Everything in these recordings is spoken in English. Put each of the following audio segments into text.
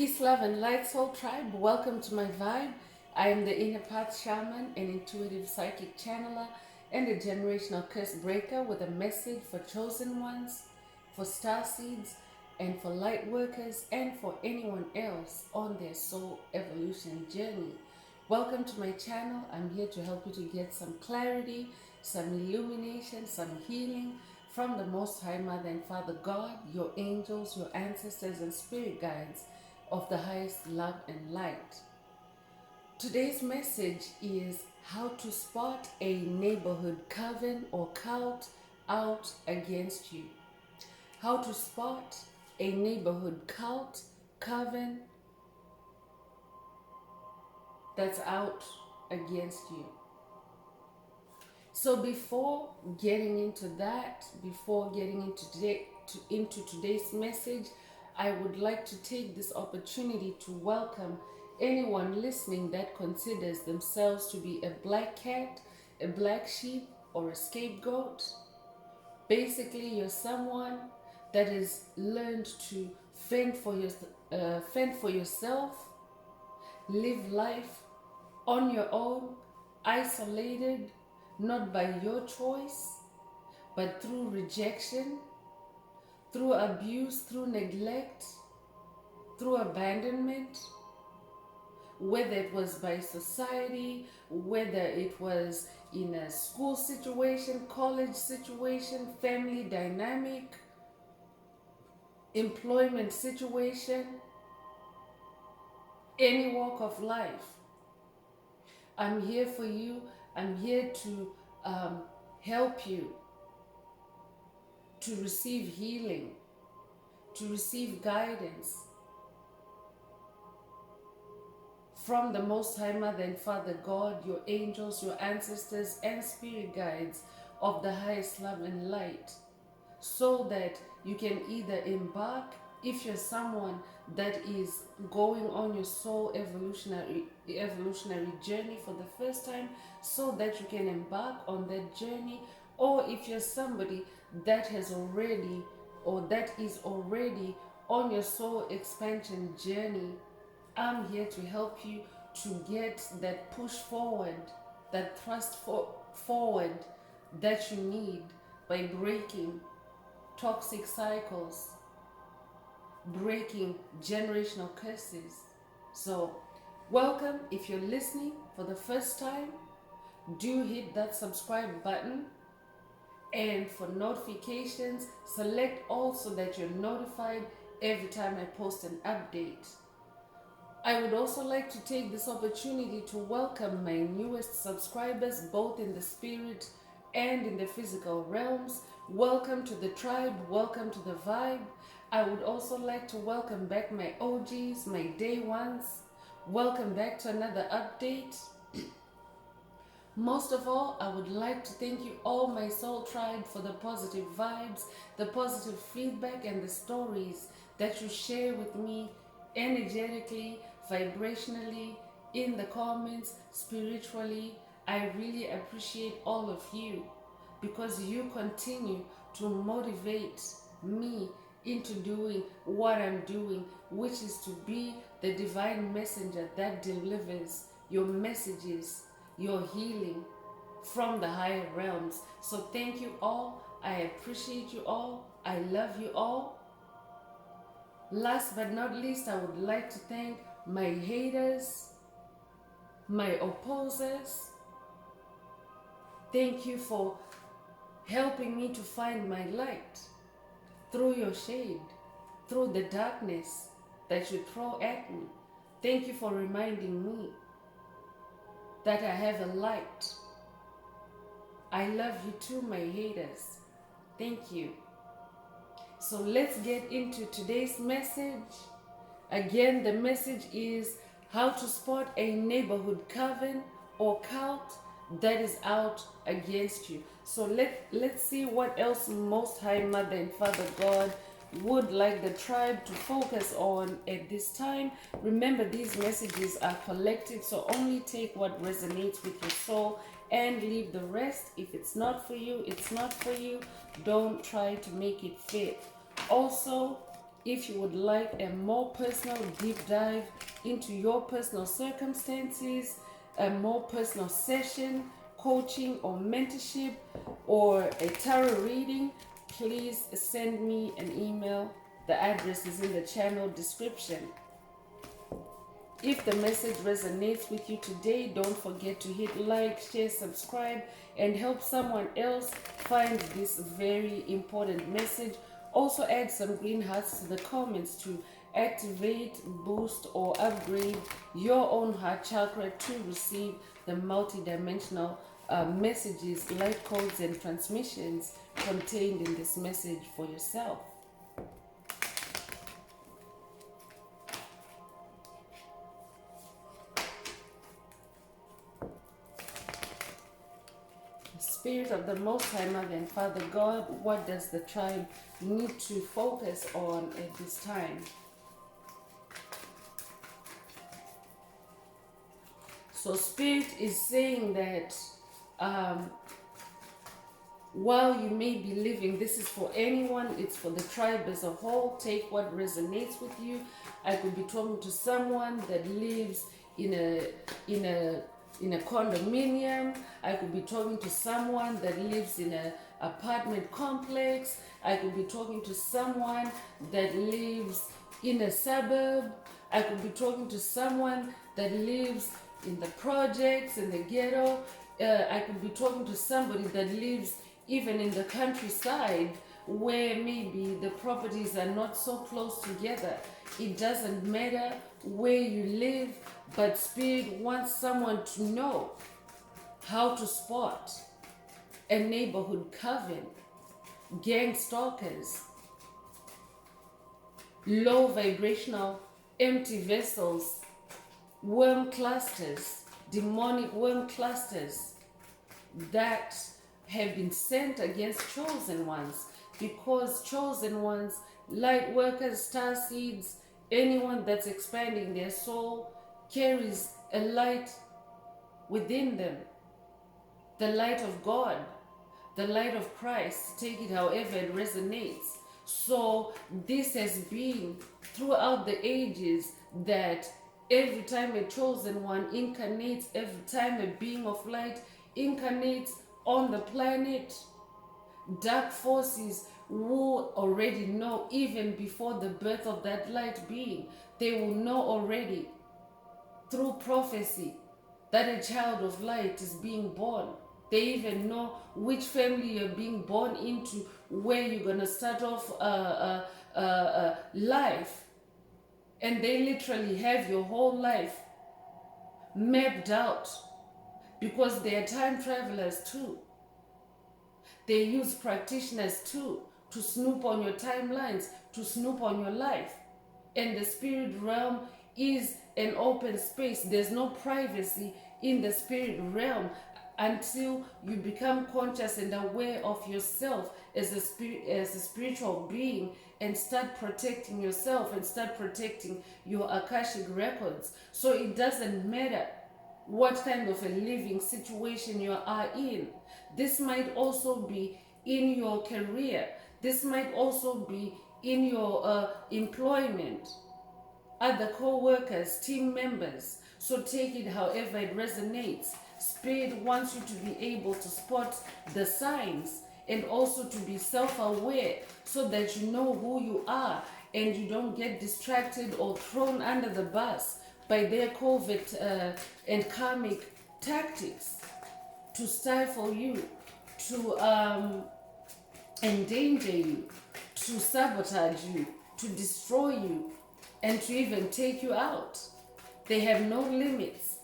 Peace, love, and light, soul tribe. Welcome to my vibe. I am the inner path shaman, an intuitive psychic channeler, and a generational curse breaker with a message for chosen ones, for star seeds, and for light workers, and for anyone else on their soul evolution journey. Welcome to my channel. I'm here to help you to get some clarity, some illumination, some healing from the Most High Mother and Father God, your angels, your ancestors, and spirit guides of the highest love and light. Today's message is how to spot a neighborhood coven or cult out against you. How to spot a neighborhood cult, coven that's out against you. So before getting into that, before getting into today's message, I would like to take this opportunity to welcome anyone listening that considers themselves to be a black cat, a black sheep, or a scapegoat. Basically, you're someone that has learned to fend for yourself, live life on your own, isolated, not by your choice, but through rejection, through abuse, through neglect, through abandonment, whether it was by society, whether it was in a school situation, college situation, family dynamic, employment situation, any walk of life. I'm here for you. I'm here to help you to receive healing, to receive guidance from the Most High Mother and Father God, your angels, your ancestors, and spirit guides of the highest love and light, so that you can either embark, if you're someone that is going on your soul evolutionary journey for the first time, so that you can embark on that journey, or if you're somebody that has already or that is already on your soul expansion journey, I'm here to help you to get that push forward, that thrust forward that you need by breaking toxic cycles, breaking generational curses. So welcome. If you're listening for the first time, do hit that subscribe button, and for notifications, select all so that you're notified every time I post an update. I would also like to take this opportunity to welcome my newest subscribers, both in the spirit and in the physical realms. Welcome to the tribe, welcome to the vibe. I would also like to welcome back my OGs, my day ones. Welcome back to another update. Most of all, I would like to thank you all, my soul tribe, for the positive vibes, the positive feedback, and the stories that you share with me energetically, vibrationally, in the comments, spiritually. I really appreciate all of you because you continue to motivate me into doing what I'm doing, which is to be the divine messenger that delivers your messages, your healing from the higher realms. So thank you all. I appreciate you all. I love you all. Last but not least, I would like to thank my haters, my opposers. Thank you for helping me to find my light through your shade, through the darkness that you throw at me. Thank you for reminding me that I have a light. I love you too, my haters. Thank you. So let's get into today's message. Again, the message is how to spot a neighborhood coven or cult that is out against you. So let's see what else Most High Mother and Father God would like the tribe to focus on at this time. Remember, these messages are collective, so only take what resonates with your soul and leave the rest. If it's not for you, it's not for you. Don't try to make it fit. Also, If you would like a more personal deep dive into your personal circumstances, a more personal session, coaching or mentorship, or a tarot reading, please send me an email. The address is in the channel description. If the message resonates with you today, don't forget to hit like, share, subscribe, and help someone else find this very important message. Also add some green hearts to the comments to activate, boost, or upgrade your own heart chakra to receive the multidimensional messages, light codes, and transmissions contained in this message for yourself. Spirit of the Most High Mother and Father God, what does the tribe need to focus on at this time? So Spirit is saying that while you may be living, this is for anyone, it's for the tribe as a whole. Take what resonates with you. I could be talking to someone that lives in a condominium. I could be talking to someone that lives in an apartment complex. I could be talking to someone that lives in a suburb. I could be talking to someone that lives in the projects, in the ghetto. I could be talking to somebody that lives even in the countryside where maybe the properties are not so close together. It doesn't matter where you live, but Spirit wants someone to know how to spot a neighborhood coven, gang stalkers, low vibrational empty vessels, worm clusters, demonic worm clusters that have been sent against chosen ones, because chosen ones, light workers, star seeds, anyone that's expanding their soul carries a light within them, the light of God, the light of Christ. Take it however it resonates. So this has been throughout the ages, that every time a chosen one incarnates, every time a being of light incarnates on the planet, dark forces will already know, even before the birth of that light being. They will know already through prophecy that a child of light is being born. They even know which family you're being born into, where you're going to start off life. And they literally have your whole life mapped out, because they are time travelers too. They use practitioners too to snoop on your timelines, to snoop on your life. And the spirit realm is an open space. There's no privacy in the spirit realm until you become conscious and aware of yourself as a spirit, as a spiritual being, and start protecting yourself and start protecting your Akashic records. So it doesn't matter what kind of a living situation you are in. This might also be in your career. This might also be in your employment, other co-workers, team members. So take it however it resonates. Spirit wants you to be able to spot the signs and also to be self-aware, so that you know who you are and you don't get distracted or thrown under the bus by their covert and karmic tactics to stifle you, to endanger you, to sabotage you, to destroy you, and to even take you out. They have no limits.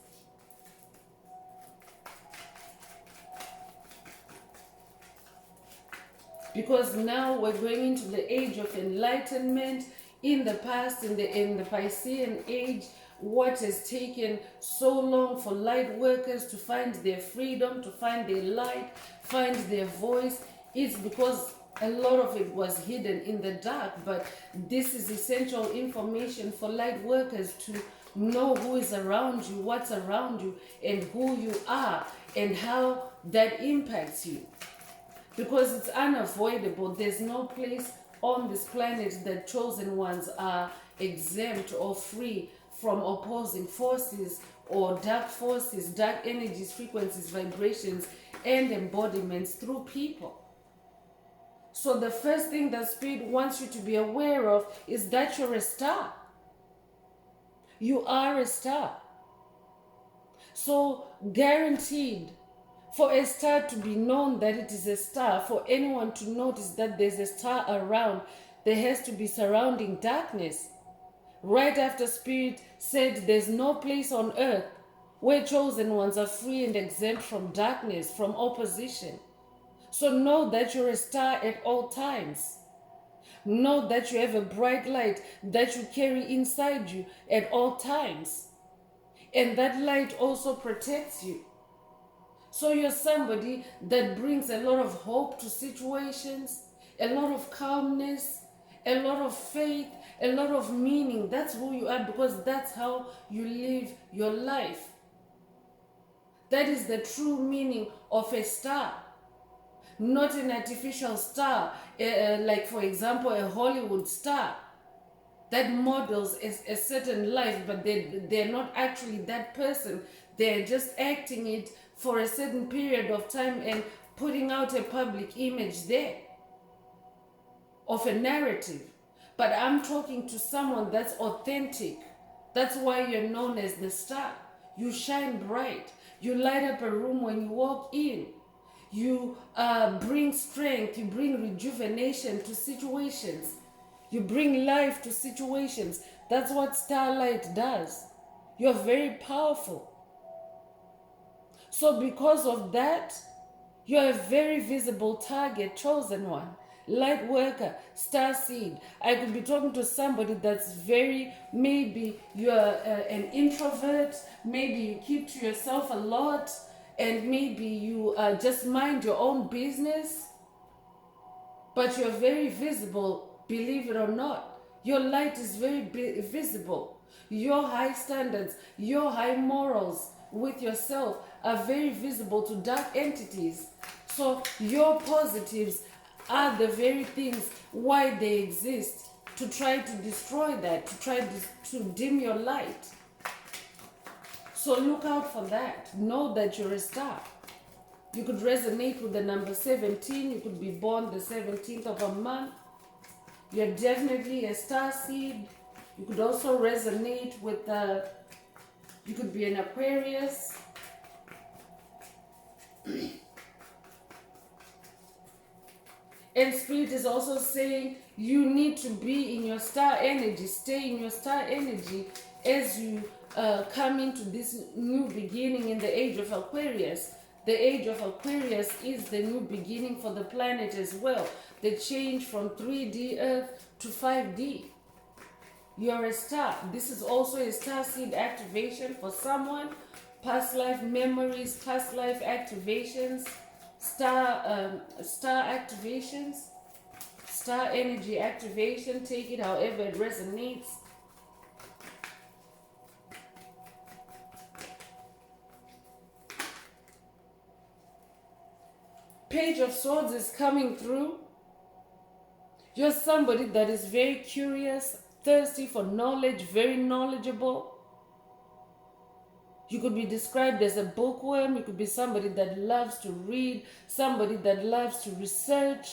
Because now we're going into the age of enlightenment. In the past, in the Piscean age, what has taken so long for light workers to find their freedom, to find their light, find their voice, is because a lot of it was hidden in the dark. But this is essential information for light workers to know who is around you, what's around you, and who you are, and how that impacts you. Because it's unavoidable. There's no place on this planet that chosen ones are exempt or free from opposing forces or dark forces, dark energies, frequencies, vibrations, and embodiments through people. So the first thing that Spirit wants you to be aware of is that you're a star. You are a star. So guaranteed, for a star to be known that it is a star, for anyone to notice that there's a star around, there has to be surrounding darkness. Right after Spirit said there's no place on earth where chosen ones are free and exempt from darkness, from opposition. So know that you're a star at all times. Know that you have a bright light that you carry inside you at all times. And that light also protects you. So you're somebody that brings a lot of hope to situations, a lot of calmness, a lot of faith, a lot of meaning. That's who you are, because that's how you live your life. That is the true meaning of a star. Not an artificial star, like for example a Hollywood star that models a certain life, but they're not actually that person. They're just acting it for a certain period of time and putting out a public image there of a narrative. But I'm talking to someone that's authentic. That's why you're known as the star. You shine bright. You light up a room when you walk in. You bring strength. You bring rejuvenation to situations. You bring life to situations. That's what starlight does. You're very powerful. So because of that, you're a very visible target, chosen one, light worker, star seed. I could be talking to somebody that's maybe you're an introvert, maybe you keep to yourself a lot, and maybe you just mind your own business, but you're very visible, believe it or not. Your light is very visible. Your high standards, your high morals with yourself are very visible to dark entities. So your positives are the very things why they exist, to try to destroy that, to try to dim your light. So look out for that. Know that you're a star. You could resonate with the number 17. You could be born the 17th of a month. You're definitely a star seed. You could also resonate with you could be an Aquarius. And Spirit is also saying you need to be in your star energy, stay in your star energy as you come into this new beginning in the age of Aquarius. The age of Aquarius is the new beginning for the planet as well. The change from 3D Earth to 5D. You're a star. This is also a star seed activation for someone. Past life memories, past life activations, star activations, star energy activation. Take it however it resonates. Page of Swords is coming through. You're somebody that is very curious, thirsty for knowledge, very knowledgeable. You could be described as a bookworm. You could be somebody that loves to read, somebody that loves to research.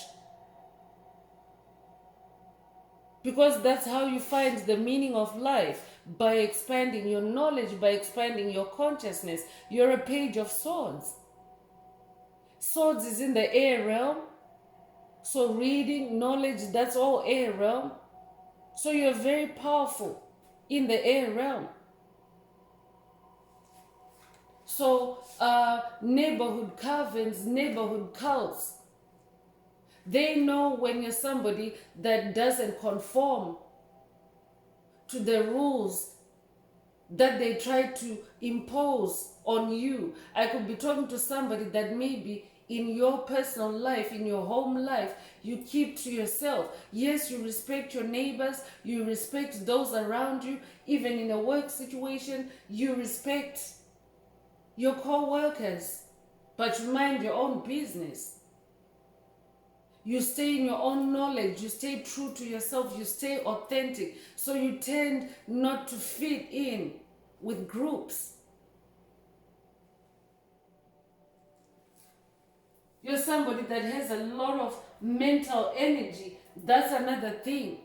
Because that's how you find the meaning of life, by expanding your knowledge, by expanding your consciousness. You're a Page of Swords. Swords is in the air realm. So reading, knowledge, that's all air realm. So you're very powerful in the air realm. So neighborhood covens, neighborhood cults, they know when you're somebody that doesn't conform to the rules that they try to impose on you. I could be talking to somebody that maybe in your personal life, in your home life, you keep to yourself. Yes, you respect your neighbors, you respect those around you. Even in a work situation, you respect your co-workers, but you mind your own business. You stay in your own knowledge. You stay true to yourself. You stay authentic. So you tend not to fit in with groups. You're somebody that has a lot of mental energy. That's another thing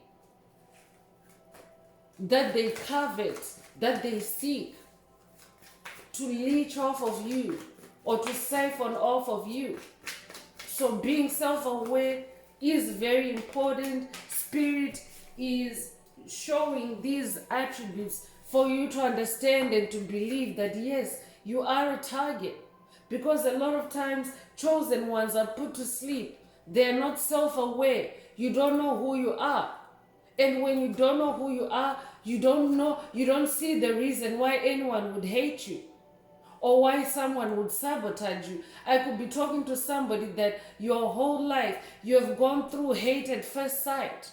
that they covet, that they seek to leech off of you or to siphon off of you. So being self-aware is very important. Spirit is showing these attributes for you to understand and to believe that yes, you are a target. Because a lot of times chosen ones are put to sleep. They're not self-aware. You don't know who you are. And when you don't know who you are, you don't see the reason why anyone would hate you or why someone would sabotage you. I could be talking to somebody that your whole life you have gone through hate at first sight.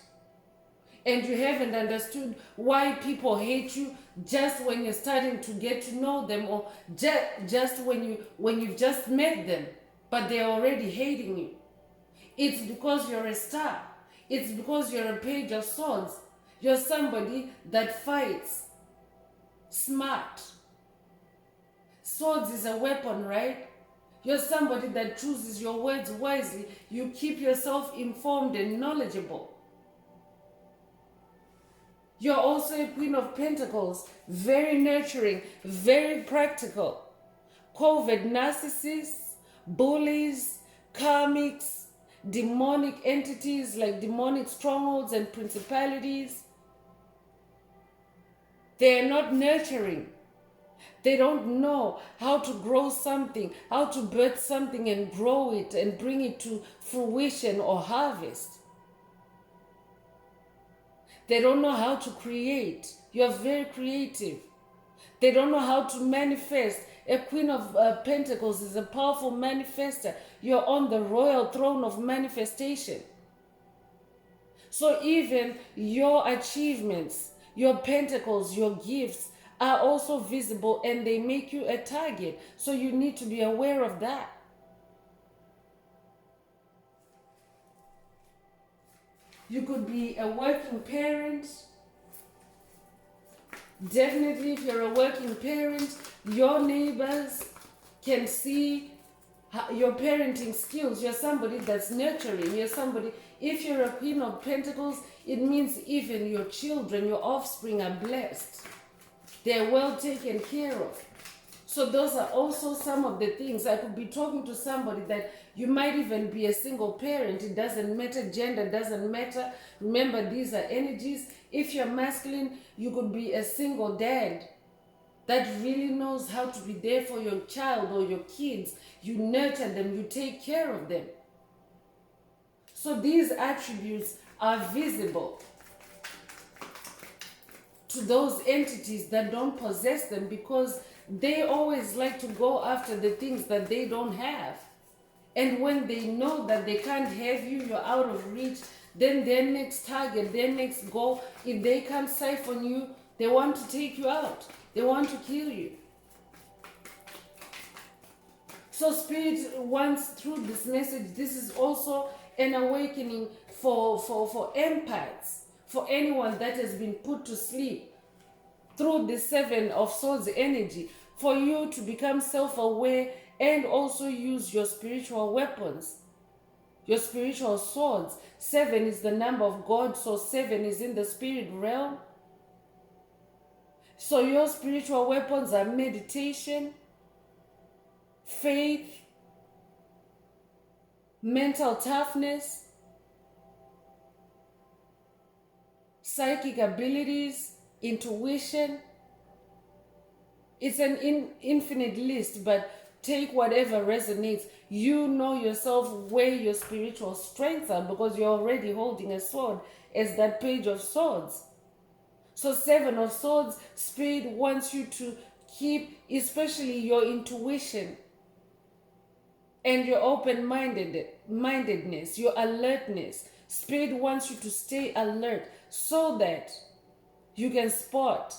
And you haven't understood why people hate you just when you're starting to get to know them, or just when you've just met them, but they're already hating you. It's because you're a star. It's because you're a page of swords. You're somebody that fights smart. Swords is a weapon, right? You're somebody that chooses your words wisely. You keep yourself informed and knowledgeable. You're also a Queen of Pentacles, very nurturing, very practical. Coven narcissists, bullies, karmics, demonic entities like demonic strongholds and principalities. They're not nurturing. They don't know how to grow something, how to birth something and grow it and bring it to fruition or harvest. They don't know how to create. You're very creative. They don't know how to manifest. A Queen of Pentacles is a powerful manifester. You're on the royal throne of manifestation. So even your achievements, your pentacles, your gifts are also visible and they make you a target. So you need to be aware of that. You could be a working parent. Definitely, if you're a working parent, your neighbors can see your parenting skills. You're somebody that's nurturing. You're somebody, if you're a Queen of Pentacles, it means even your children, your offspring are blessed. They're well taken care of. So those are also some of the things. I could be talking to somebody that you might even be a single parent. It doesn't matter. Gender doesn't matter. Remember, these are energies. If you're masculine, you could be a single dad that really knows how to be there for your child or your kids. You nurture them. You take care of them. So these attributes are visible to those entities that don't possess them, because they always like to go after the things that they don't have. And when they know that they can't have you, you're out of reach, then their next target, their next goal, if they can't siphon you, they want to take you out. They want to kill you. So Spirit wants, through this message, this is also an awakening for empaths, for anyone that has been put to sleep through the Seven of Swords energy, for you to become self-aware and also use your spiritual weapons, your spiritual swords. 7 is the number of God, so 7 is in the spirit realm. So your spiritual weapons are meditation, faith, mental toughness, psychic abilities, intuition. It's an infinite list, but take whatever resonates. You know yourself where your spiritual strengths are, because you're already holding a sword as that page of swords. So 7 of Swords, Spirit wants you to keep, especially your intuition and your open-mindedness, your alertness. Spirit wants you to stay alert so that you can spot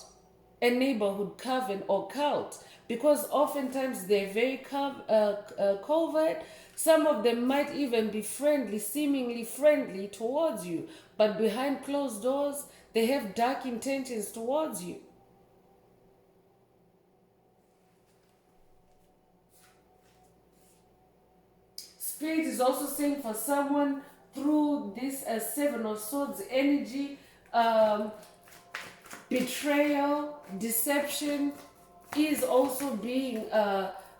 a neighborhood coven or cult, because oftentimes they're very covert. Some of them might even be friendly, seemingly friendly towards you, but behind closed doors, they have dark intentions towards you. Spirit is also saying for someone through this Seven of Swords energy, betrayal, deception is also being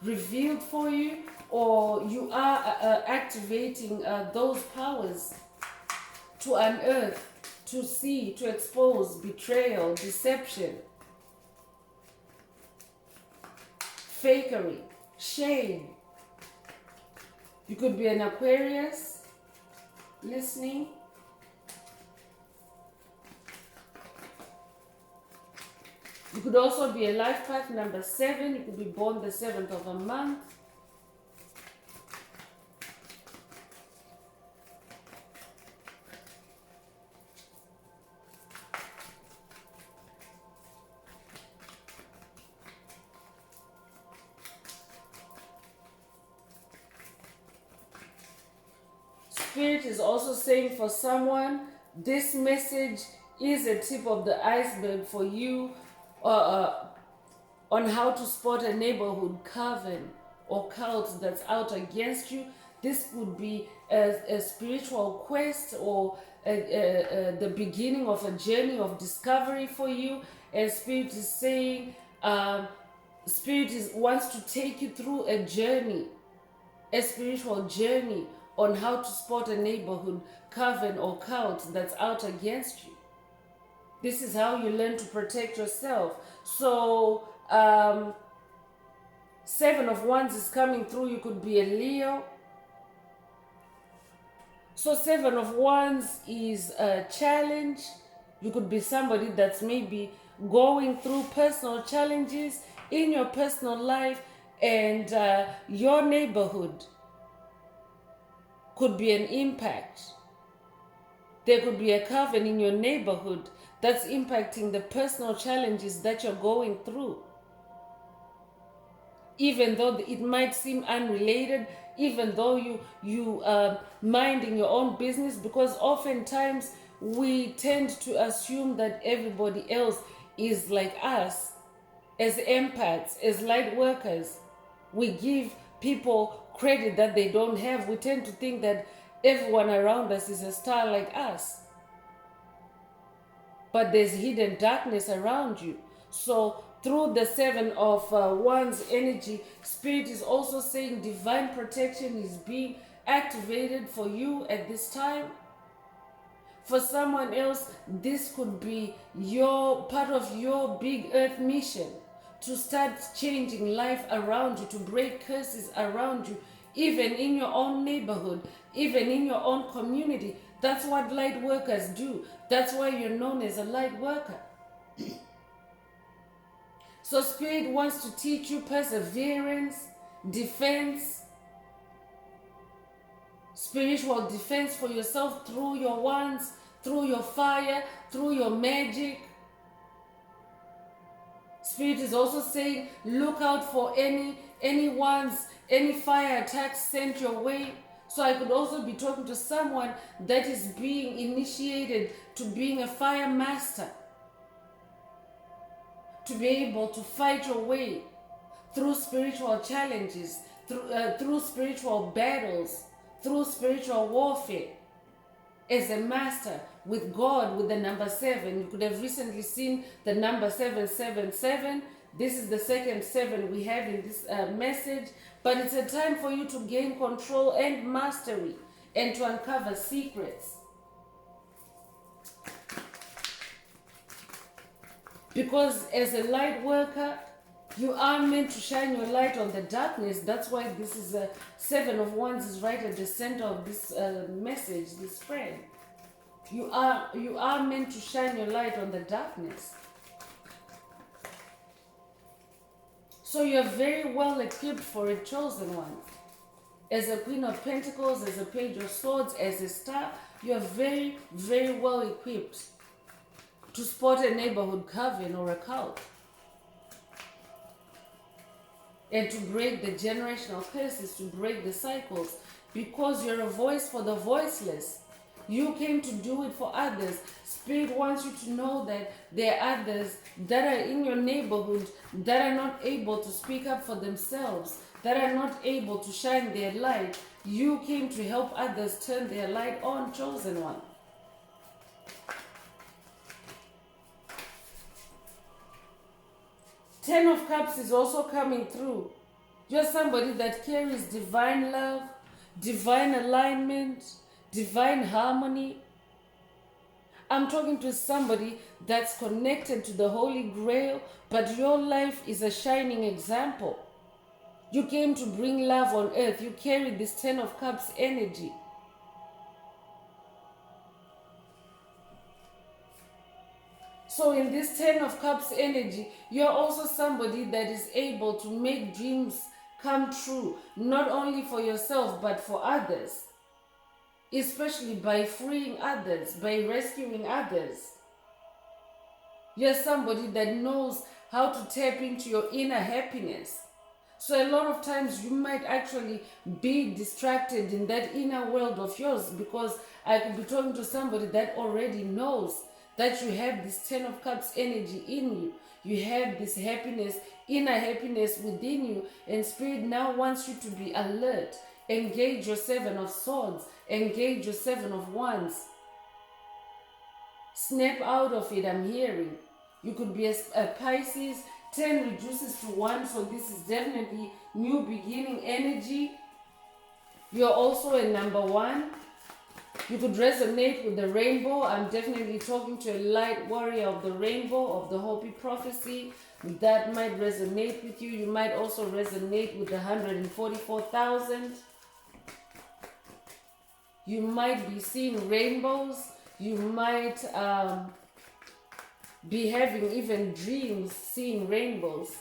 revealed for you, or you are activating those powers to unearth, to see, to expose betrayal, deception, fakery, shame. You could be an Aquarius listening. You could also be a life path number 7. You could be born the 7th of a month. Spirit is also saying for someone, this message is a tip of the iceberg for you on how to spot a neighborhood coven or cult that's out against you. This could be a spiritual quest or the beginning of a journey of discovery for you. And Spirit is saying, wants to take you through a journey, a spiritual journey on how to spot a neighborhood coven or cult that's out against you. This is how you learn to protect yourself. So, 7 of Wands is coming through. You could be a Leo. So 7 of Wands is a challenge. You could be somebody that's maybe going through personal challenges in your personal life, and your neighborhood could be an impact. There could be a coven in your neighborhood that's impacting the personal challenges that you're going through. Even though it might seem unrelated, even though you minding your own business, because oftentimes we tend to assume that everybody else is like us. As empaths, as light workers, we give people credit that they don't have. We tend to think that everyone around us is a star like us. But there's hidden darkness around you. So through the 7 of Wands energy, Spirit is also saying divine protection is being activated for you at this time. For someone else, this could be your part of your big earth mission to start changing life around you, to break curses around you, even in your own neighborhood, even in your own community. That's what light workers do. That's why you're known as a light worker. So Spirit wants to teach you perseverance, defense, spiritual defense for yourself through your wands, through your fire, through your magic. Spirit is also saying, look out for any wands, any fire attacks sent your way. So I could also be talking to someone that is being initiated to being a fire master, to be able to fight your way through spiritual challenges, through spiritual battles, through spiritual warfare. As a master with God, with the number 7, you could have recently seen the number 777. This is the second 7 we have in this message. But it's a time for you to gain control and mastery and to uncover secrets. Because as a light worker, you are meant to shine your light on the darkness. That's why this is a 7 of Wands is right at the center of this message, this frame. You are meant to shine your light on the darkness. So you're very well equipped for a chosen one. As a Queen of Pentacles, as a Page of Swords, as a star, you're very, very well equipped to spot a neighborhood coven or a cult. and to break the generational curses, to break the cycles, because you're a voice for the voiceless. You came to do it for others. Spirit wants you to know that there are others that are in your neighborhood that are not able to speak up for themselves, that are not able to shine their light. You came to help others turn their light on, chosen one. Ten of Cups is also coming through. You're somebody that carries divine love, divine alignment, divine harmony. I'm talking to somebody that's connected to the Holy Grail, but your life is a shining example. You came to bring love on earth. You carry this Ten of Cups energy. So in this Ten of Cups energy, you're also somebody that is able to make dreams come true, not only for yourself, but for others. Especially by freeing others, by rescuing others. You're somebody that knows how to tap into your inner happiness. So a lot of times you might actually be distracted in that inner world of yours, because I could be talking to somebody that already knows that you have this Ten of Cups energy in you. You have this happiness, inner happiness within you, and Spirit now wants you to be alert. Engage your Seven of Swords. Engage your Seven of Wands. Snap out of it, I'm hearing. You could be a Pisces. 10 reduces to 1, so this is definitely new beginning energy. You're also a number 1. You could resonate with the rainbow. I'm definitely talking to a light warrior of the rainbow, of the Hopi prophecy. That might resonate with you. You might also resonate with the 144,000. You might be seeing rainbows. You might be having even dreams seeing rainbows.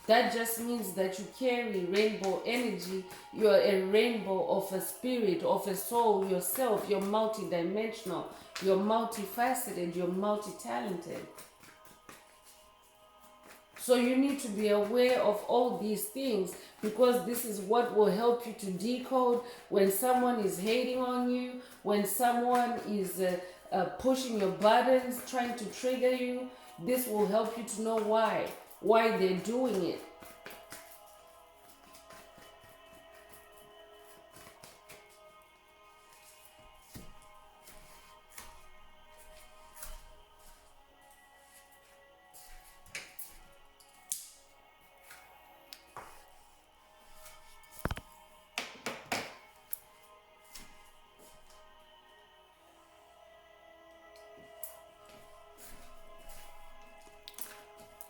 That just means that you carry rainbow energy. You're a rainbow of a spirit, of a soul yourself. You're multidimensional. You're multifaceted. You're multi-talented. So you need to be aware of all these things, because this is what will help you to decode when someone is hating on you, when someone is pushing your buttons, trying to trigger you. This will help you to know why they're doing it.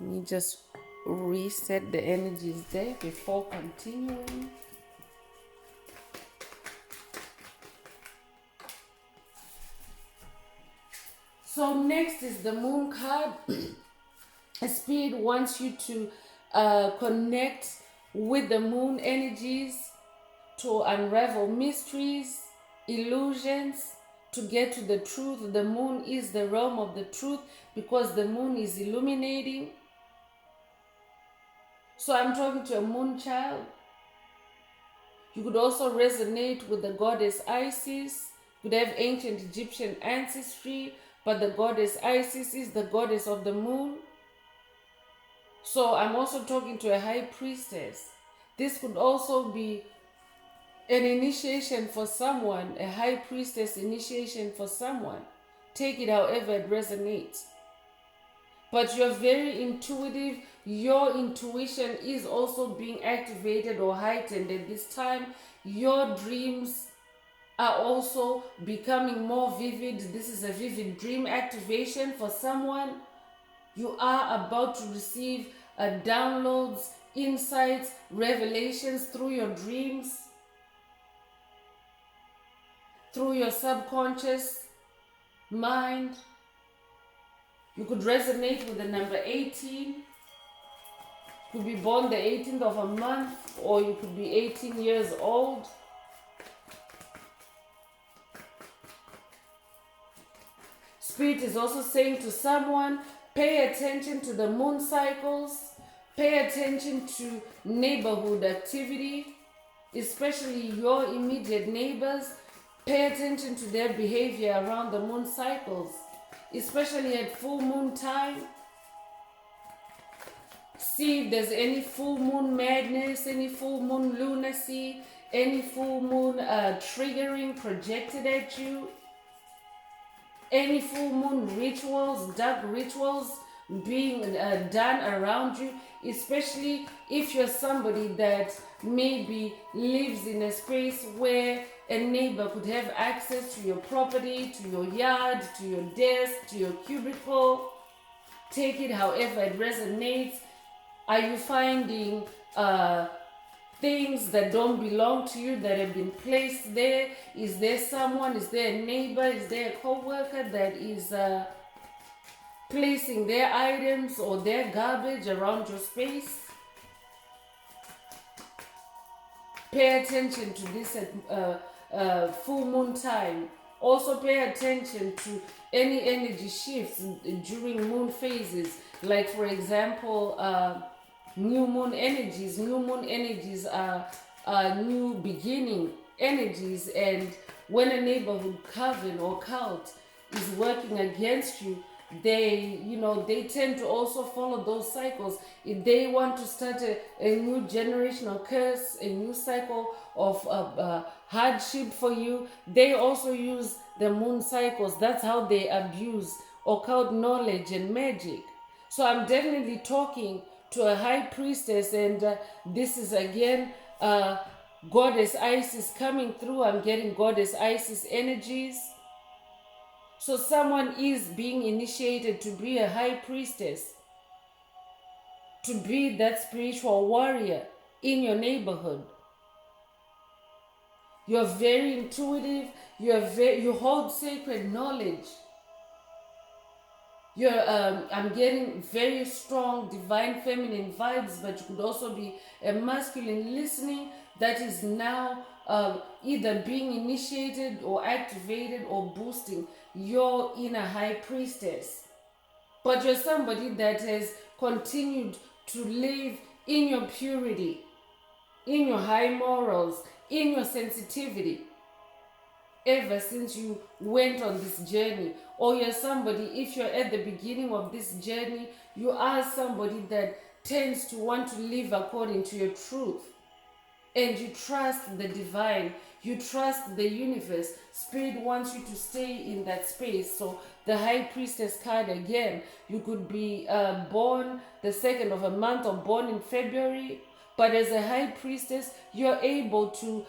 Let me just reset the energies there before continuing. So next is the Moon card. Spirit wants you to connect with the Moon energies to unravel mysteries, illusions, to get to the truth. The Moon is the realm of the truth, because the Moon is illuminating. So I'm talking to a Moon child. You could also resonate with the goddess Isis. You could have ancient Egyptian ancestry, but the goddess Isis is the goddess of the moon. So I'm also talking to a high priestess. This could also be an initiation for someone, a high priestess initiation for someone. Take it however it resonates. But you're very intuitive. Your intuition is also being activated or heightened at this time. Your dreams are also becoming more vivid. This is a vivid dream activation for someone. You are about to receive downloads, insights, revelations through your dreams, through your subconscious mind. You could resonate with the number 18. You could be born the 18th of a month, or you could be 18 years old. Spirit is also saying to someone Pay attention to the moon cycles. Pay attention to neighborhood activity, especially your immediate neighbors. Pay attention to their behavior around the moon cycles, especially at full moon time. See if there's any full moon madness, any full moon lunacy, any full moon triggering projected at you, any full moon rituals, dark rituals being done around you, especially if you're somebody that maybe lives in a space where a neighbor could have access to your property, to your yard, to your desk, to your cubicle. Take it however it resonates. Are you finding things that don't belong to you that have been placed there? Is there someone, is there a neighbor, is there a co-worker that is placing their items or their garbage around your space? Pay attention to this at full moon time. Also pay attention to any energy shifts during moon phases. Like for example, new moon energies. New moon energies are new beginning energies, and when a neighborhood coven or cult is working against you, they tend to also follow those cycles. If they want to start a new generational curse, a new cycle of hardship for you, they also use the moon cycles. That's how they abuse occult knowledge and magic. So I'm definitely talking to a high priestess, and this is again Goddess Isis coming through. I'm getting Goddess Isis energies. So someone is being initiated to be a high priestess, to be that spiritual warrior in your neighborhood. You're very intuitive. You hold sacred knowledge. I'm getting very strong divine feminine vibes, but you could also be a masculine listening that is now either being initiated or activated or boosting your inner high priestess. But you're somebody that has continued to live in your purity, in your high morals, in your sensitivity, ever since you went on this journey. Or you're somebody, if you're at the beginning of this journey, you are somebody that tends to want to live according to your truth. And you trust the divine, you trust the universe. Spirit wants you to stay in that space. So the high priestess card again, you could be born the second of a month or born in February, but as a high priestess, you're able to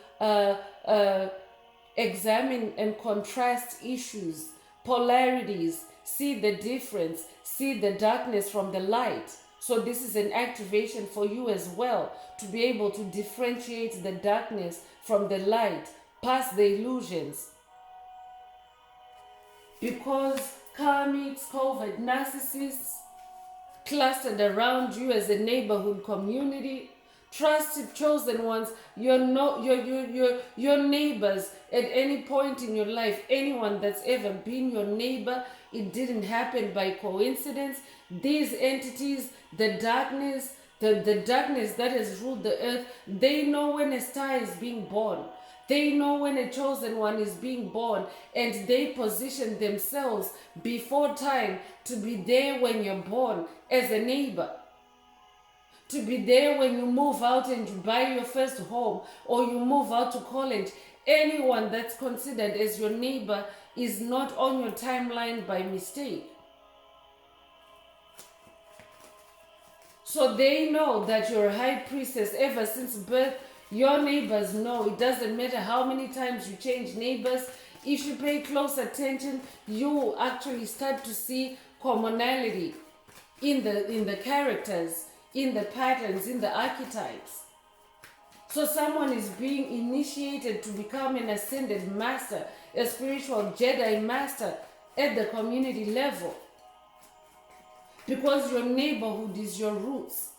examine and contrast issues, polarities, see the difference, see the darkness from the light. So this is an activation for you as well, to be able to differentiate the darkness from the light, past the illusions. Because karmics, COVID, narcissists clustered around you as a neighborhood community, trusted chosen ones, your neighbors at any point in your life, anyone that's ever been your neighbor, it didn't happen by coincidence. These entities, the darkness that has ruled the earth, they know when a star is being born. They know when a chosen one is being born, and they position themselves before time to be there when you're born as a neighbor. To be there when you move out and you buy your first home, or you move out to college. Anyone that's considered as your neighbor is not on your timeline by mistake. So they know that you're a high priestess ever since birth. Your neighbors know. It doesn't matter how many times you change neighbors. If you pay close attention, you actually start to see commonality in the characters, in the patterns, in the archetypes. So someone is being initiated to become an ascended master, a spiritual Jedi master at the community level. Because your neighborhood is your roots.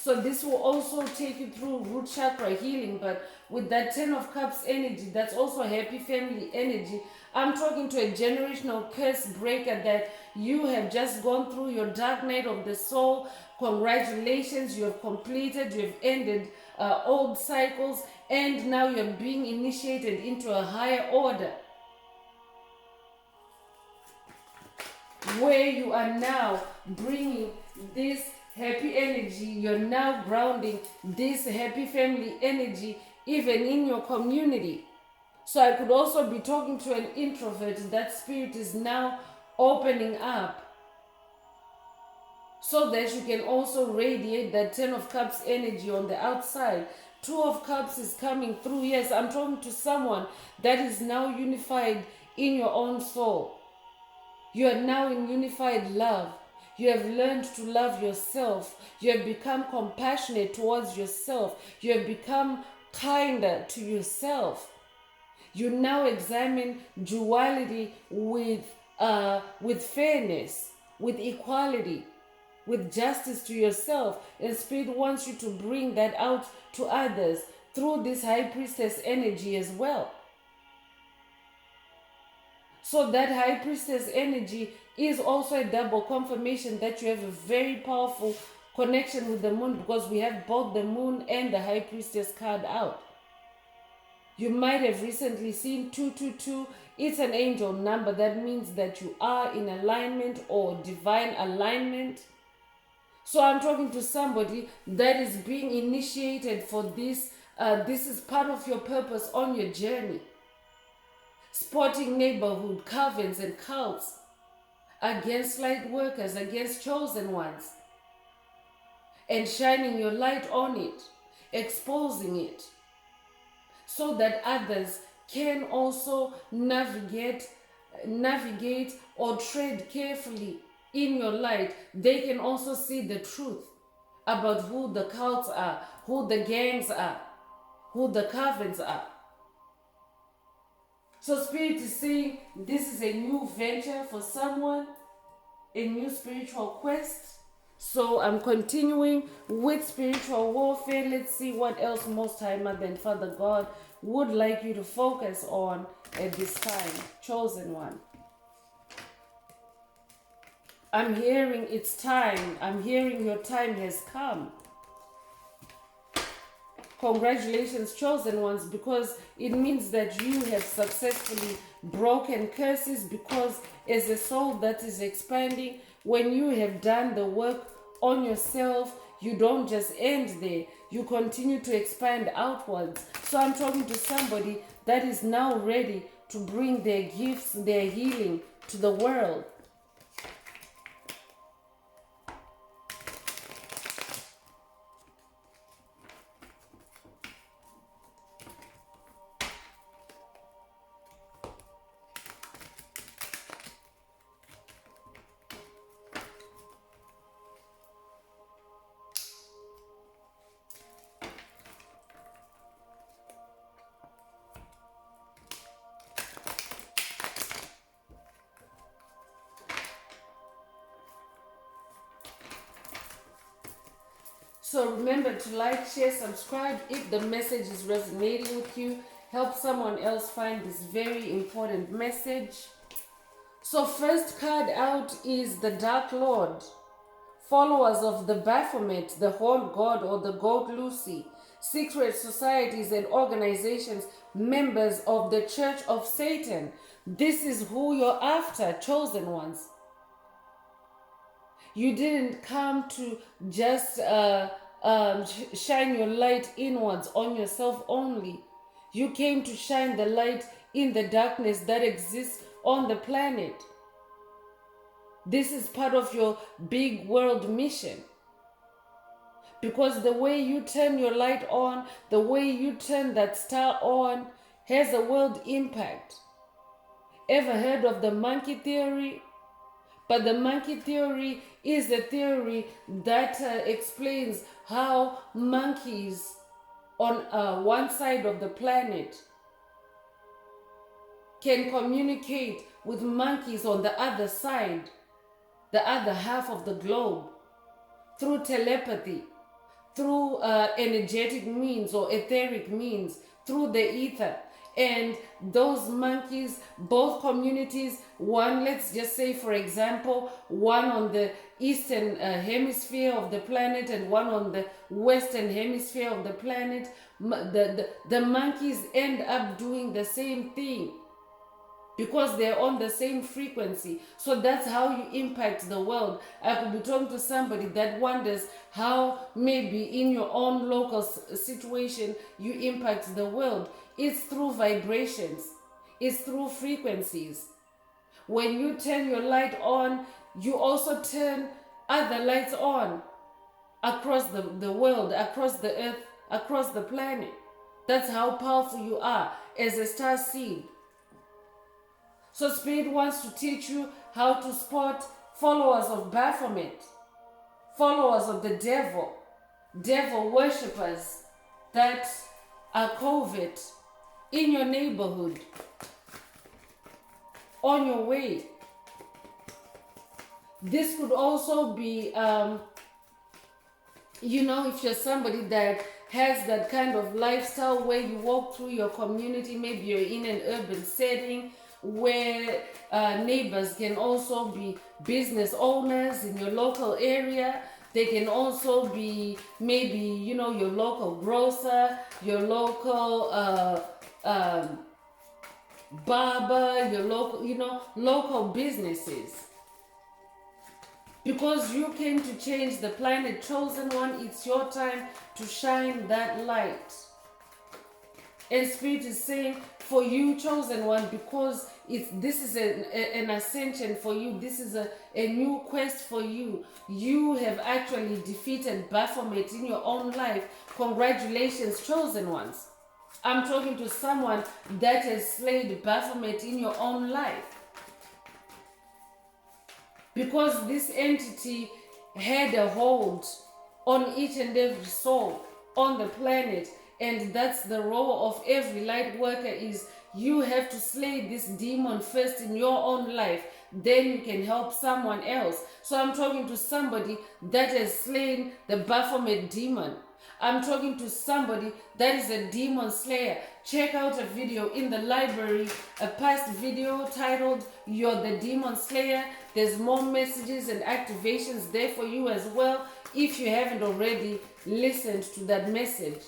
So this will also take you through root chakra healing, but with that 10 of cups energy, that's also happy family energy. I'm talking to a generational curse breaker that you have just gone through your dark night of the soul. Congratulations, you have completed, you have ended old cycles, and now you're being initiated into a higher order, where you are now bringing this happy energy. You're now grounding this happy family energy even in your community. So I could also be talking to an introvert. That spirit is now opening up so that you can also radiate that 10 of cups energy on the outside. 2 of cups is coming through. Yes, I'm talking to someone that is now unified in your own soul. You are now in unified love. You have learned to love yourself. You have become compassionate towards yourself. You have become kinder to yourself. You now examine duality with fairness, with equality, with justice to yourself. And Spirit wants you to bring that out to others through this high priestess energy as well. So that high priestess energy is also a double confirmation that you have a very powerful connection with the moon, because we have both the moon and the high priestess card out. You might have recently seen 222. It's an angel number. That means that you are in alignment or divine alignment. So I'm talking to somebody that is being initiated for this. This is part of your purpose on your journey. Spotting neighborhood covens and cults against light workers, against chosen ones, and shining your light on it, exposing it, so that others can also navigate or tread carefully in your light. They can also see the truth about who the cults are, who the gangs are, who the covens are. So Spirit is saying this is a new venture for someone, a new spiritual quest. So I'm continuing with spiritual warfare. Let's see what else Most High Mother and Father God would like you to focus on at this time. Chosen one. I'm hearing it's time. I'm hearing your time has come. Congratulations, chosen ones, because it means that you have successfully broken curses, because as a soul that is expanding, when you have done the work on yourself, you don't just end there. You continue to expand outwards. So I'm talking to somebody that is now ready to bring their gifts, their healing to the world. So remember to like, share, subscribe if the message is resonating with you. Help someone else find this very important message. So first card out is the Dark Lord. Followers of the Baphomet, the Horned God or the Goat Lucy, secret societies and organizations, members of the Church of Satan. This is who you're after, chosen ones. You didn't come to just shine your light inwards on yourself only. You came to shine the light in the darkness that exists on the planet. This is part of your big world mission. Because the way you turn your light on, the way you turn that star on, has a world impact. Ever heard of the monkey theory? But the monkey theory is a theory that explains how monkeys on one side of the planet can communicate with monkeys on the other side, the other half of the globe, through telepathy, through energetic means or etheric means, through the ether. And those monkeys, both communities, one, let's just say for example, one on the eastern hemisphere of the planet and one on the western hemisphere of the planet, the monkeys end up doing the same thing because they're on the same frequency. So that's how you impact the world. I could be talking to somebody that wonders how maybe in your own local situation you impact the world. It's through vibrations, it's through frequencies. When you turn your light on, you also turn other lights on across the world, across the earth, across the planet. That's how powerful you are as a star seed. So Spirit wants to teach you how to spot followers of Baphomet, followers of the devil worshippers that are covert in your neighborhood, on your way. This could also be, if you're somebody that has that kind of lifestyle where you walk through your community, maybe you're in an urban setting where neighbors can also be business owners in your local area. They can also be maybe, your local grocer, your local barber, your local businesses. Because you came to change the planet, chosen one, it's your time to shine that light. And Spirit is saying, for you, chosen one, because this is an ascension for you, this is a new quest for you. You have actually defeated Baphomet in your own life. Congratulations, chosen ones. I'm talking to someone that has slayed Baphomet in your own life. Because this entity had a hold on each and every soul on the planet. And that's the role of every light worker, is you have to slay this demon first in your own life. Then you can help someone else. So I'm talking to somebody that has slain the Baphomet demon. I'm talking to somebody that is a demon slayer. Check out a video in the library, a past video titled You're the Demon Slayer. There's more messages and activations there for you as well, if you haven't already listened to that message.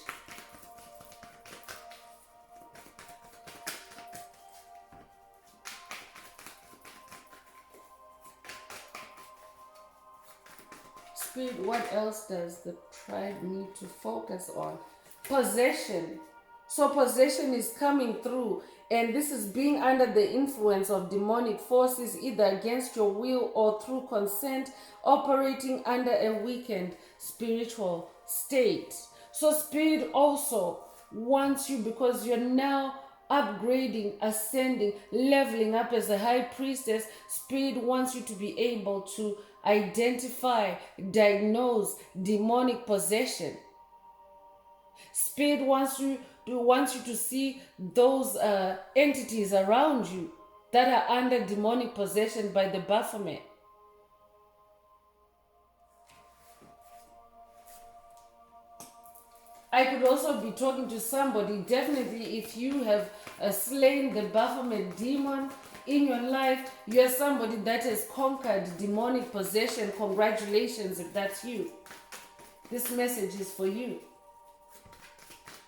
Spirit, what else does the tribe need to focus on? Possession. So possession is coming through, and this is being under the influence of demonic forces, either against your will or through consent, operating under a weakened spiritual state. So Spirit also wants you, because you're now upgrading, ascending, leveling up as a high priestess. Spirit wants you to be able to identify, diagnose demonic possession. Spirit wants you to see those entities around you that are under demonic possession by the Baphomet. I could also be talking to somebody, definitely if you have slain the Baphomet demon in your life, you're somebody that has conquered demonic possession. Congratulations if that's you. This message is for you.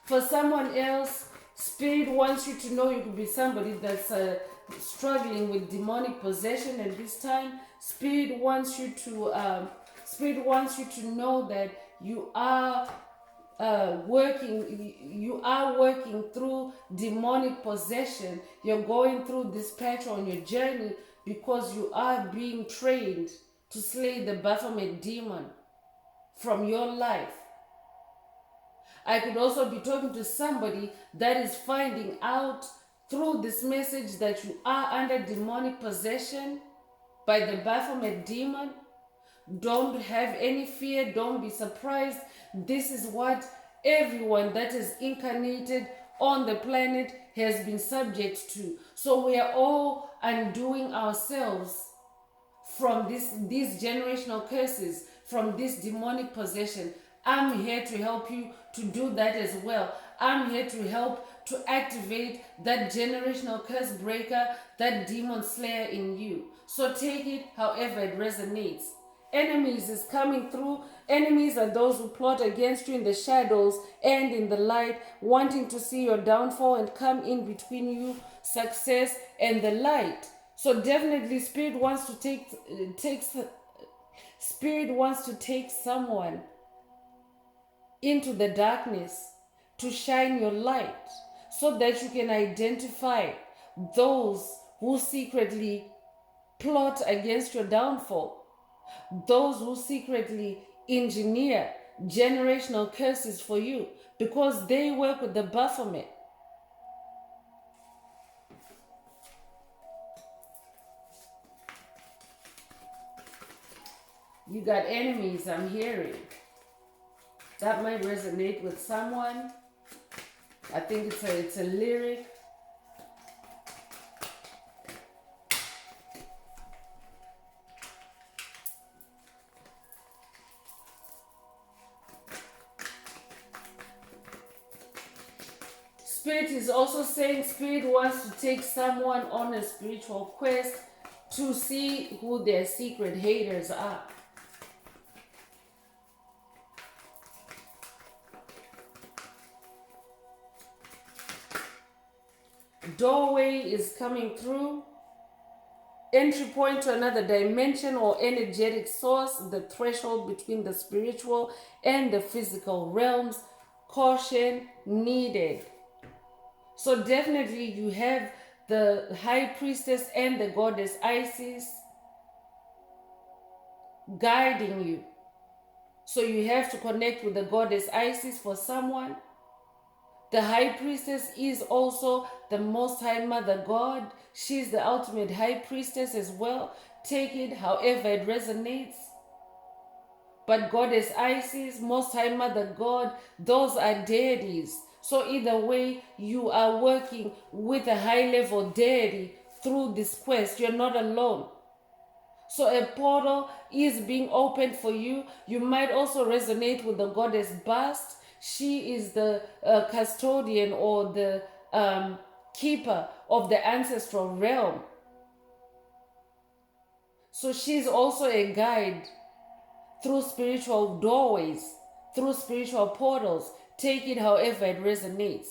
For someone else, Spirit wants you to know you could be somebody that's struggling with demonic possession at this time. Spirit wants you to know that you are working through demonic possession. You're going through this patch on your journey because you are being trained to slay the Baphomet demon from your life. I could also be talking to somebody that is finding out through this message that you are under demonic possession by the Baphomet demon. Don't have any fear. Don't be surprised. This is what everyone that is incarnated on the planet has been subject to. So we are all undoing ourselves from these generational curses, from this demonic possession. I'm here to help you to do that as well. I'm here to help to activate that generational curse breaker, that demon slayer in you. So take it however it resonates. Enemies is coming through. Enemies are those who plot against you in the shadows and in the light, wanting to see your downfall and come in between you, success and the light. So definitely Spirit wants to take someone into the darkness to shine your light so that you can identify those who secretly plot against your downfall, those who secretly engineer generational curses for you, because they work with the Baphomet. You got enemies, I'm hearing. That might resonate with someone. I think it's a lyric. Spirit is also saying Spirit wants to take someone on a spiritual quest to see who their secret haters are. Doorway is coming through. Entry point to another dimension or energetic source, the threshold between the spiritual and the physical realms. Caution needed. So definitely you have the high priestess and the goddess Isis guiding you. So you have to connect with the goddess Isis for someone. The high priestess is also the Most High Mother God. She's the ultimate high priestess as well. Take it however it resonates. But Goddess Isis, Most High Mother God, those are deities. So either way, you are working with a high level deity through this quest. You're not alone. So a portal is being opened for you. You might also resonate with the goddess Bast. She is the custodian or the keeper of the ancestral realm. So she's also a guide through spiritual doorways, through spiritual portals. Take it however it resonates.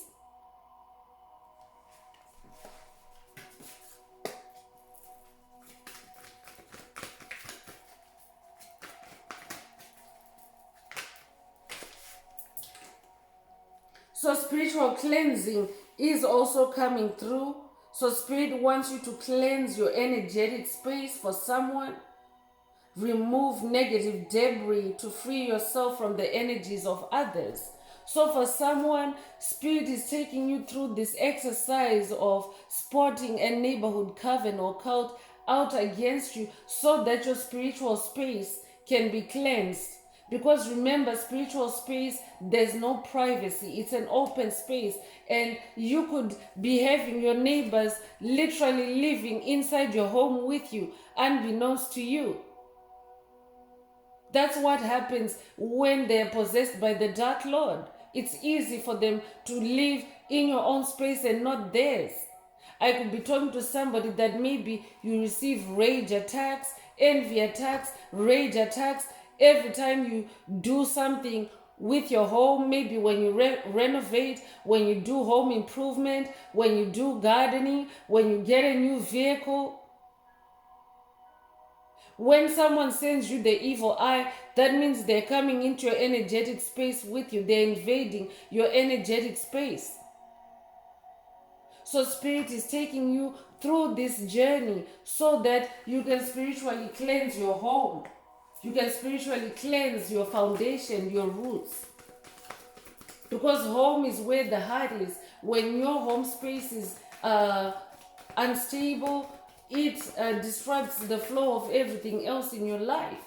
So spiritual cleansing is also coming through. So Spirit wants you to cleanse your energetic space for someone. Remove negative debris to free yourself from the energies of others. So for someone, Spirit is taking you through this exercise of spotting a neighborhood coven or cult out against you so that your spiritual space can be cleansed. Because remember, spiritual space, there's no privacy. It's an open space. And you could be having your neighbors literally living inside your home with you, unbeknownst to you. That's what happens when they're possessed by the Dark Lord. It's easy for them to live in your own space and not theirs. I could be talking to somebody that maybe you receive rage attacks, envy attacks, rage attacks, every time you do something with your home, maybe when you renovate, when you do home improvement, when you do gardening, when you get a new vehicle. When someone sends you the evil eye, that means they're coming into your energetic space with you. They're invading your energetic space. So Spirit is taking you through this journey so that you can spiritually cleanse your home. You can spiritually cleanse your foundation, your roots. Because home is where the heart is. When your home space is unstable, it disrupts the flow of everything else in your life.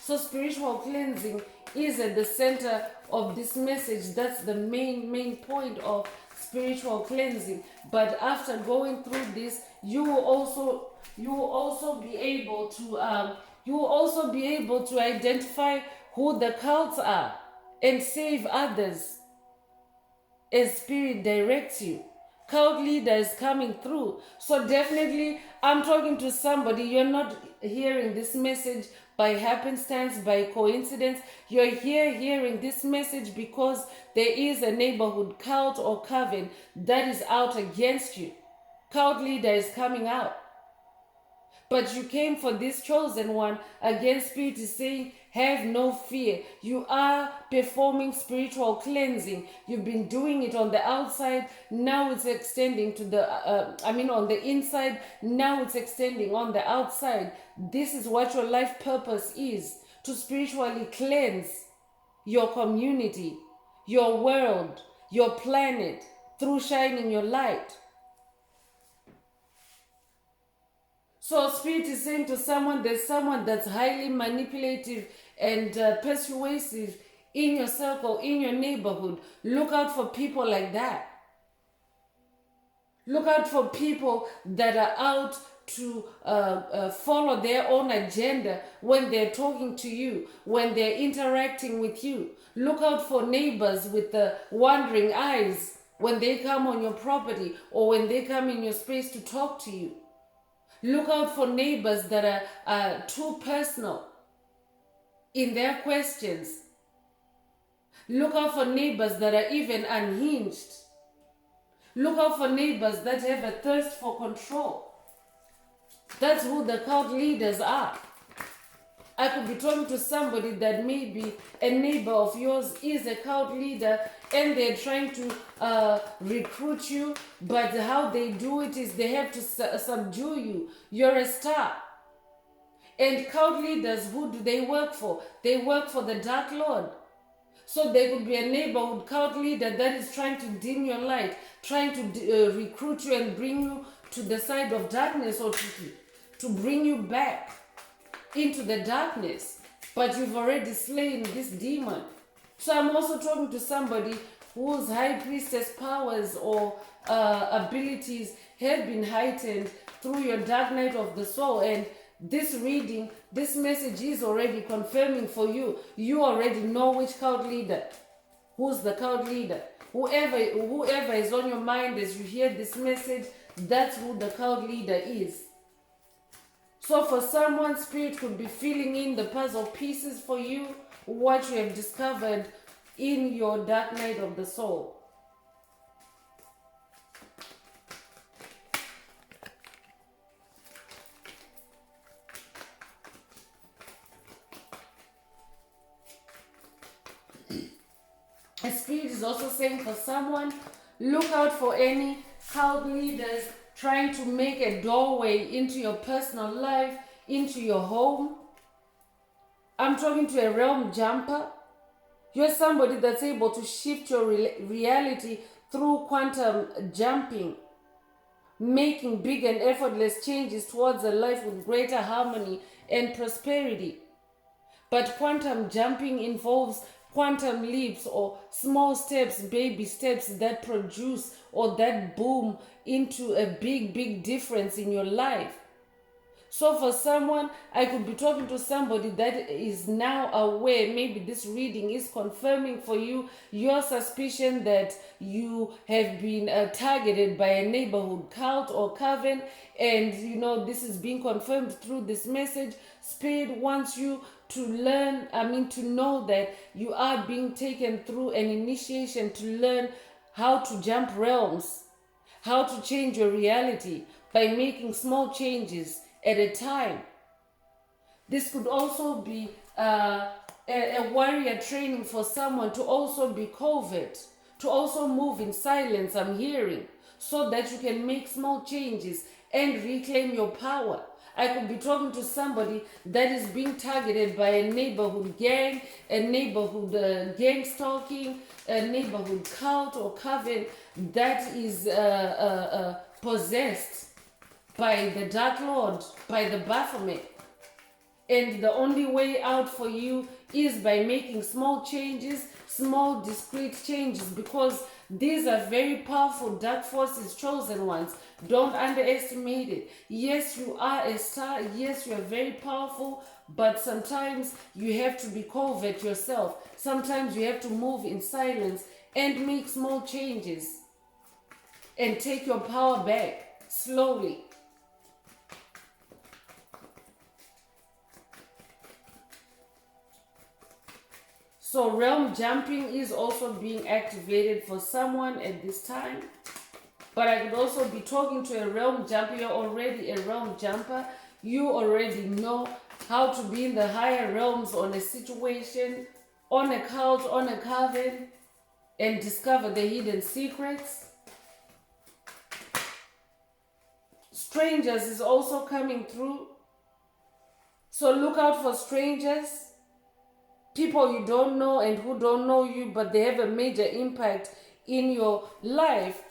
So spiritual cleansing is at the center of this message. That's the main point of spiritual cleansing. But after going through this, you will also be able to identify who the cults are, and save others as Spirit directs you. Cult leader is coming through. So definitely, I'm talking to somebody. You're not hearing this message by happenstance, by coincidence. You're here hearing this message because there is a neighborhood cult or coven that is out against you. Cult leader is coming out. But you came for this chosen one. Again, Spirit is saying, have no fear. You are performing spiritual cleansing. You've been doing it on the outside. Now it's extending to on the inside. Now it's extending on the outside. This is what your life purpose is, to spiritually cleanse your community, your world, your planet, through shining your light. So Spirit is saying to someone, there's someone that's highly manipulative and persuasive in your circle, in your neighborhood. Look out for people like that. Look out for people that are out to follow their own agenda when they're talking to you, when they're interacting with you. Look out for neighbors with the wandering eyes when they come on your property or when they come in your space to talk to you. Look out for neighbors that are too personal in their questions. Look out for neighbors that are even unhinged. Look out for neighbors that have a thirst for control. That's who the cult leaders are. I could be talking to somebody that maybe a neighbor of yours is a cult leader and they're trying to recruit you, but how they do it is they have to subdue you. You're a star. And cult leaders, who do they work for? They work for the Dark Lord. So there could be a neighborhood cult leader that is trying to dim your light, trying to recruit you and bring you to the side of darkness, or to bring you back into the darkness, but you've already slain this demon. So I'm also talking to somebody whose high priestess powers or abilities have been heightened through your dark night of the soul, and this reading, this message is already confirming for you. You already know which cult leader, who's the cult leader. Whoever is on your mind as you hear this message, that's who the cult leader is. So for someone, Spirit could be filling in the puzzle pieces for you, what you have discovered in your dark night of the soul. And Spirit is also saying for someone, look out for any cult leaders trying to make a doorway into your personal life, into your home. I'm talking to a realm jumper. You're somebody that's able to shift your reality through quantum jumping, making big and effortless changes towards a life with greater harmony and prosperity. But quantum jumping involves quantum leaps or small steps, baby steps that produce or that boom into a big difference in your life. So for someone, I could be talking to somebody that is now aware, maybe this reading is confirming for you your suspicion that you have been targeted by a neighborhood cult or coven, and this is being confirmed through this message. Spirit wants you to to know that you are being taken through an initiation to learn how to jump realms, how to change your reality by making small changes at a time. This could also be a warrior training for someone to also be covert, to also move in silence, I'm hearing, so that you can make small changes and reclaim your power. I could be talking to somebody that is being targeted by a neighborhood gang, a neighborhood gang stalking, a neighborhood cult or coven that is possessed by the Dark Lord, by the Baphomet. And the only way out for you is by making small changes, small discrete changes, because these are very powerful dark forces, chosen ones. Don't underestimate it. Yes, you are a star. Yes, you are very powerful, but sometimes you have to be covert yourself. Sometimes you have to move in silence and make small changes and take your power back slowly. So realm jumping is also being activated for someone at this time. But I could also be talking to a realm jumper. You're already a realm jumper. You already know how to be in the higher realms on a situation, on a cult, on a coven, and discover the hidden secrets. Strangers is also coming through. So look out for strangers. People you don't know and who don't know you, but they have a major impact in your life.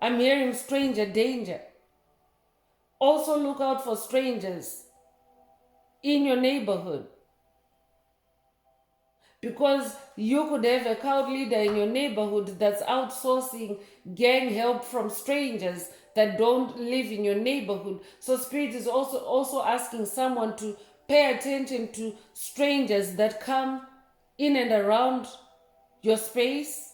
I'm hearing stranger danger. Also look out for strangers in your neighborhood. Because you could have a cult leader in your neighborhood that's outsourcing gang help from strangers that don't live in your neighborhood. So Spirit is also asking someone to pay attention to strangers that come in and around your space.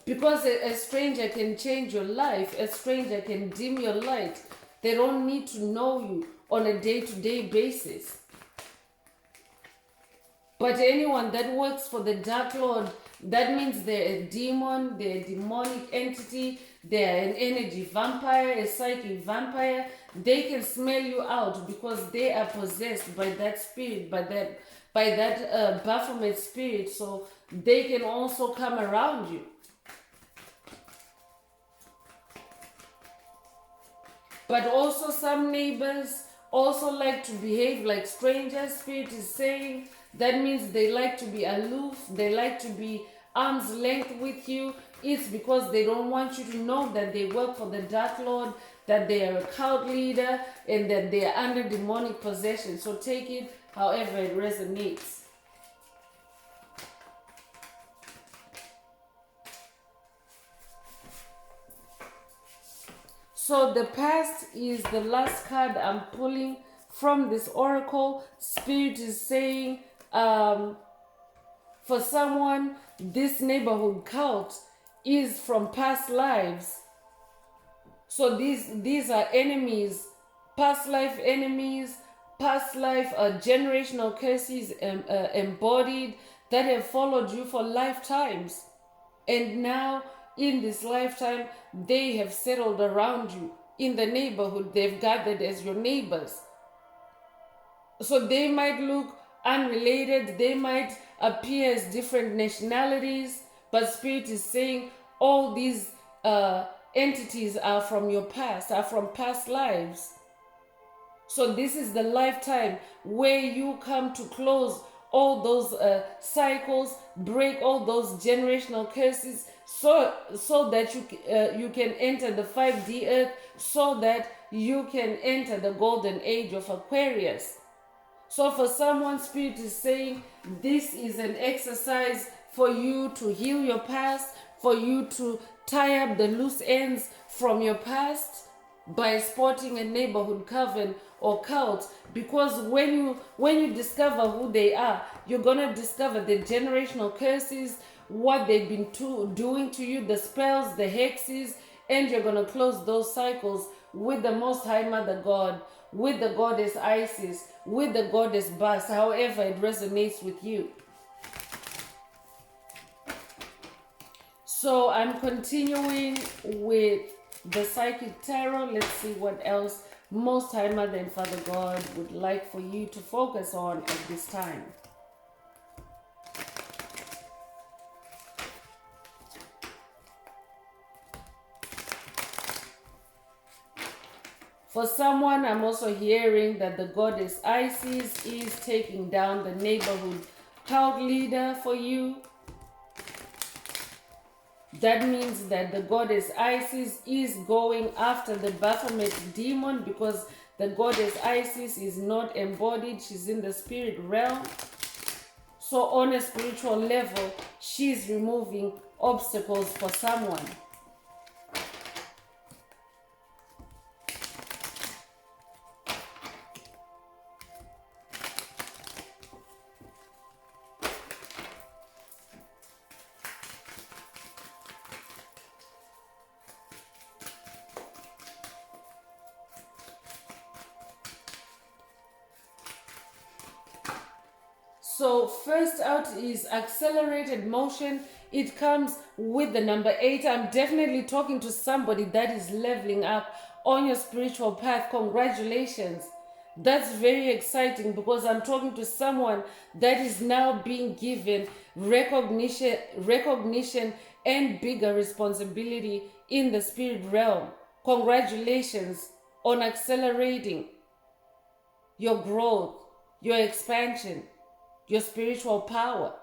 Because a stranger can change your life, a stranger can dim your light. They don't need to know you on a day-to-day basis. But anyone that works for the Dark Lord, that means they're a demon, they're a demonic entity, they're an energy vampire, a psychic vampire. They can smell you out because they are possessed by that spirit, by that Baphomet spirit. So they can also come around you. But also some neighbors also like to behave like strangers. Spirit is saying that means they like to be aloof. They like to be arm's length with you. It's because they don't want you to know that they work for the Dark Lord, that they are a cult leader, and that they are under demonic possession. So take it however it resonates. So the past is the last card I'm pulling from this oracle. Spirit is saying, for someone, this neighborhood cult is from past lives. So these are enemies, past life enemies, past life generational curses embodied that have followed you for lifetimes. And now in this lifetime, they have settled around you. In the neighborhood, they've gathered as your neighbors. So they might look unrelated, they might appear as different nationalities, but Spirit is saying all these entities are from your past, are from past lives. So this is the lifetime where you come to close all those cycles, break all those generational curses, so that you can enter the 5D earth, so that you can enter the golden age of Aquarius. So for someone, Spirit is saying this is an exercise for you to heal your past, for you to tie up the loose ends from your past by spotting a neighborhood coven or cult. Because when you discover who they are, you're gonna discover the generational curses, what they've been doing to you, the spells, the hexes, and you're gonna close those cycles with the Most High Mother God, with the goddess Isis, with the goddess Bas, however it resonates with you. So I'm continuing with the Psychic Tarot. Let's see what else Most High Mother and Father God would like for you to focus on at this time. For someone, I'm also hearing that the goddess Isis is taking down the neighborhood cult leader for you. That means that the goddess Isis is going after the Baphomet demon, because the goddess Isis is not embodied, she's in the spirit realm. So on a spiritual level, she's removing obstacles for someone. So first out is accelerated motion. It comes with the number 8. I'm definitely talking to somebody that is leveling up on your spiritual path. Congratulations. That's very exciting because I'm talking to someone that is now being given recognition and bigger responsibility in the spirit realm. Congratulations on accelerating your growth, your expansion, your spiritual power.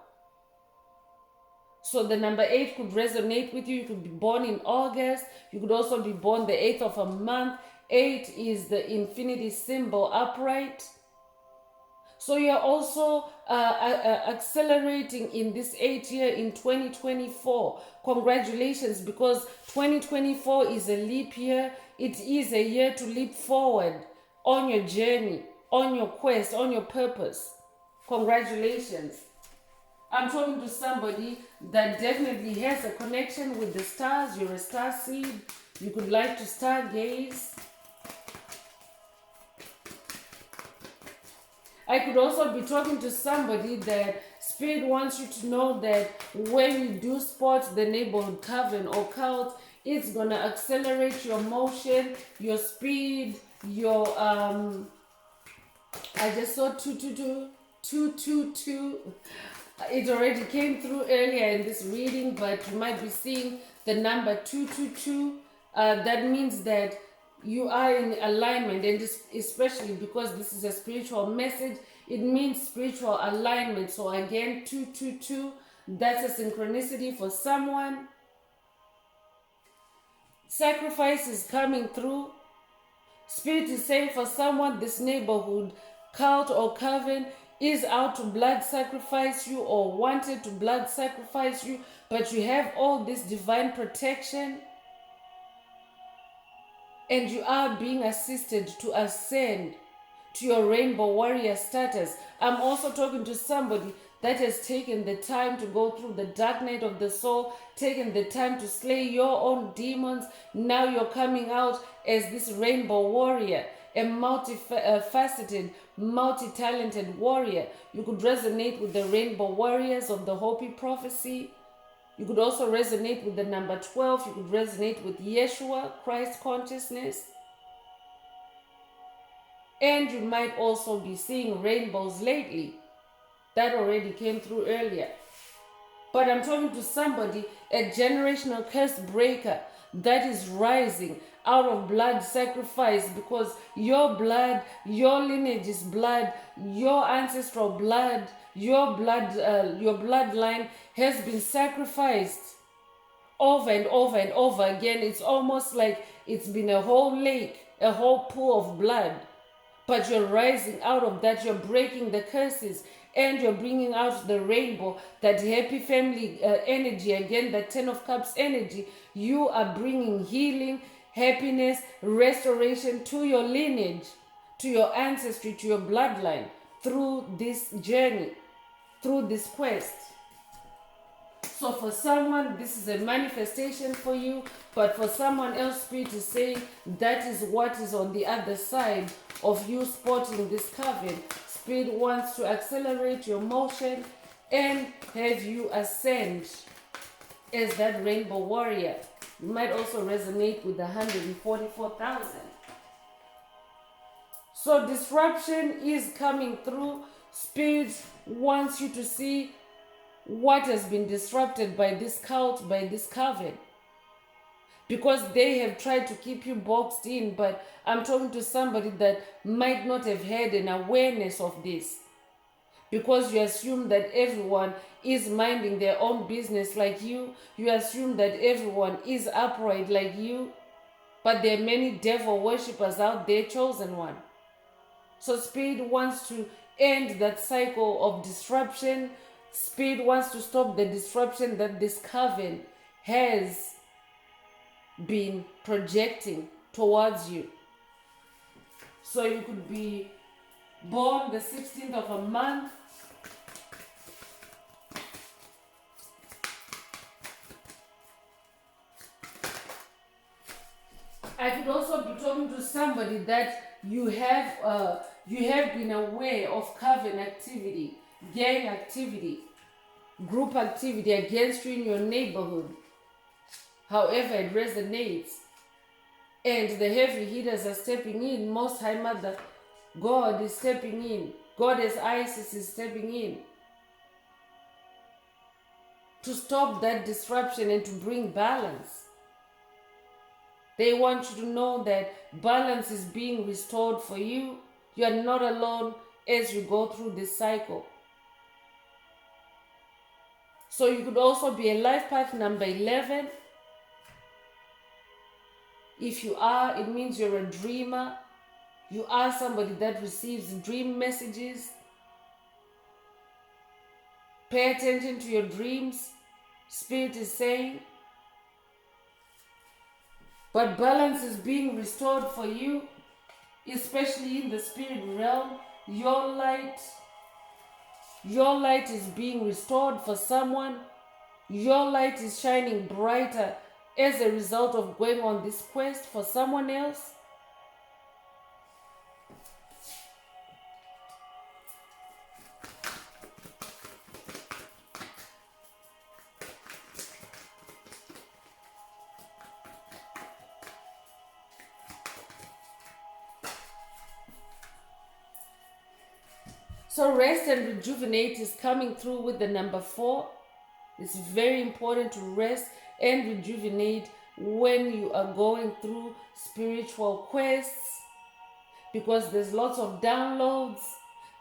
So the number 8 could resonate with you. You could be born in August. You could also be born the 8th of a month. 8 is the infinity symbol upright. So you're also accelerating in this 8th year in 2024. Congratulations, because 2024 is a leap year. It is a year to leap forward on your journey, on your quest, on your purpose. Congratulations. I'm talking to somebody that definitely has a connection with the stars. You're a star seed. You could like to stargaze. I could also be talking to somebody that Spirit wants you to know that when you do spot the neighborhood coven or cult, it's going to accelerate your motion, your speed, your I just saw 222. It already came through earlier in this reading, but you might be seeing the number 222. That means that you are in alignment, and especially because this is a spiritual message, it means spiritual alignment. So again, 222, that's a synchronicity for someone. Sacrifice is coming through. Spirit is saying for someone, this neighborhood cult or coven is out to blood sacrifice you or wanted to blood sacrifice you, but you have all this divine protection and you are being assisted to ascend to your rainbow warrior status. I'm also talking to somebody that has taken the time to go through the dark night of the soul, taken the time to slay your own demons. Now you're coming out as this rainbow warrior, a multifaceted, multi-talented warrior. You could resonate with the rainbow warriors of the Hopi prophecy. You could also resonate with the number 12. You could resonate with Yeshua, Christ consciousness. And you might also be seeing rainbows lately. That already came through earlier. But I'm talking to somebody, a generational curse breaker that is rising out of blood sacrifice, because your blood, your lineage is blood, your ancestral blood, your bloodline has been sacrificed over and over and over again. It's almost like it's been a whole lake, a whole pool of blood. But you're rising out of that. You're breaking the curses and you're bringing out the rainbow, that happy family energy, again, that 10 of Cups energy. You are bringing healing, happiness, restoration to your lineage, to your ancestry, to your bloodline through this journey, through this quest. So for someone, this is a manifestation for you, but for someone else, Spirit is saying that is what is on the other side of you spotting this coven. Spirit wants to accelerate your motion and have you ascend as that rainbow warrior. You might also resonate with the 144,000. So disruption is coming through. Spirit wants you to see what has been disrupted by this cult, by this coven, because they have tried to keep you boxed in. But I'm talking to somebody that might not have had an awareness of this, because you assume that everyone is minding their own business like you. You assume that everyone is upright like you, but there are many devil worshippers out there, chosen one. So Spirit wants to end that cycle of disruption, Spirit wants to stop the disruption that this coven has been projecting towards you. So you could be born the 16th of a month. I could also be talking to somebody that you have been aware of coven activity, gang activity, group activity against you in your neighborhood. However, it resonates. And the heavy hitters are stepping in. Most High Mother God is stepping in. Goddess Isis is stepping in to stop that disruption and to bring balance. They want you to know that balance is being restored for you. You are not alone as you go through this cycle. So you could also be a life path number 11. If you are, it means you're a dreamer. You are somebody that receives dream messages. Pay attention to your dreams. Spirit is saying. But balance is being restored for you, especially in the spirit realm. Your light is being restored for someone. Your light is shining brighter as a result of going on this quest for someone else. So rest and rejuvenate is coming through with the number 4. It's very important to rest and rejuvenate when you are going through spiritual quests, because there's lots of downloads,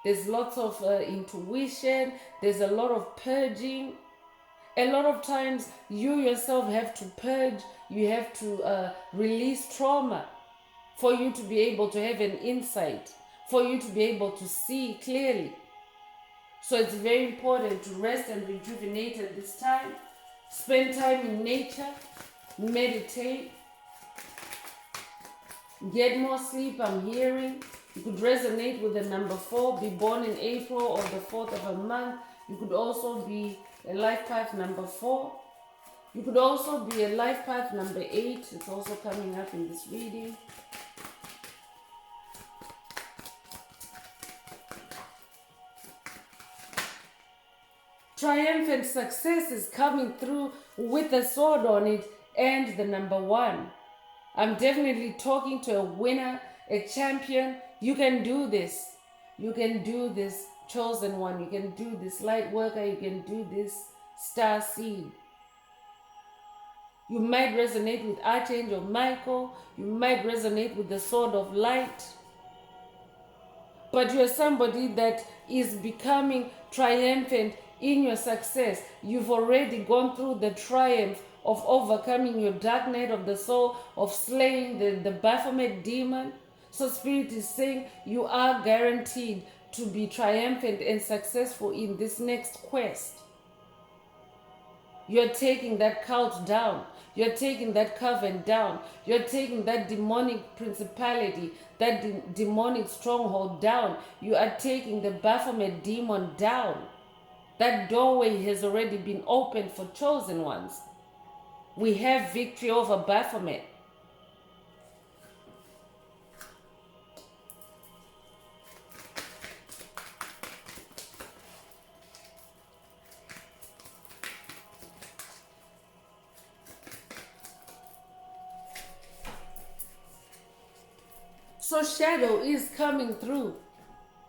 there's lots of intuition, there's a lot of purging. A lot of times you yourself have to purge, you have to release trauma for you to be able to have an insight, for you to be able to see clearly. So it's very important to rest and rejuvenate at this time. Spend time in nature, meditate, get more sleep, I'm hearing. You could resonate with the number 4, be born in April or the 4th of a month. You could also be a life path number 4. You could also be a life path number 8. It's also coming up in this reading. Triumphant success is coming through with a sword on it and the number 1. I'm definitely talking to a winner, a champion. You can do this. You can do this, chosen one. You can do this, light worker. You can do this, star seed. You might resonate with Archangel Michael. You might resonate with the sword of light. But you're somebody that is becoming triumphant in your success. You've already gone through the triumph of overcoming your dark night of the soul, of slaying the Baphomet demon. So Spirit is saying you are guaranteed to be triumphant and successful in this next quest. You're taking that cult down. You're taking that coven down. You're taking that demonic principality, that demonic stronghold down. You are taking the Baphomet demon down. That doorway has already been opened for chosen ones. We have victory over Baphomet. So shadow is coming through.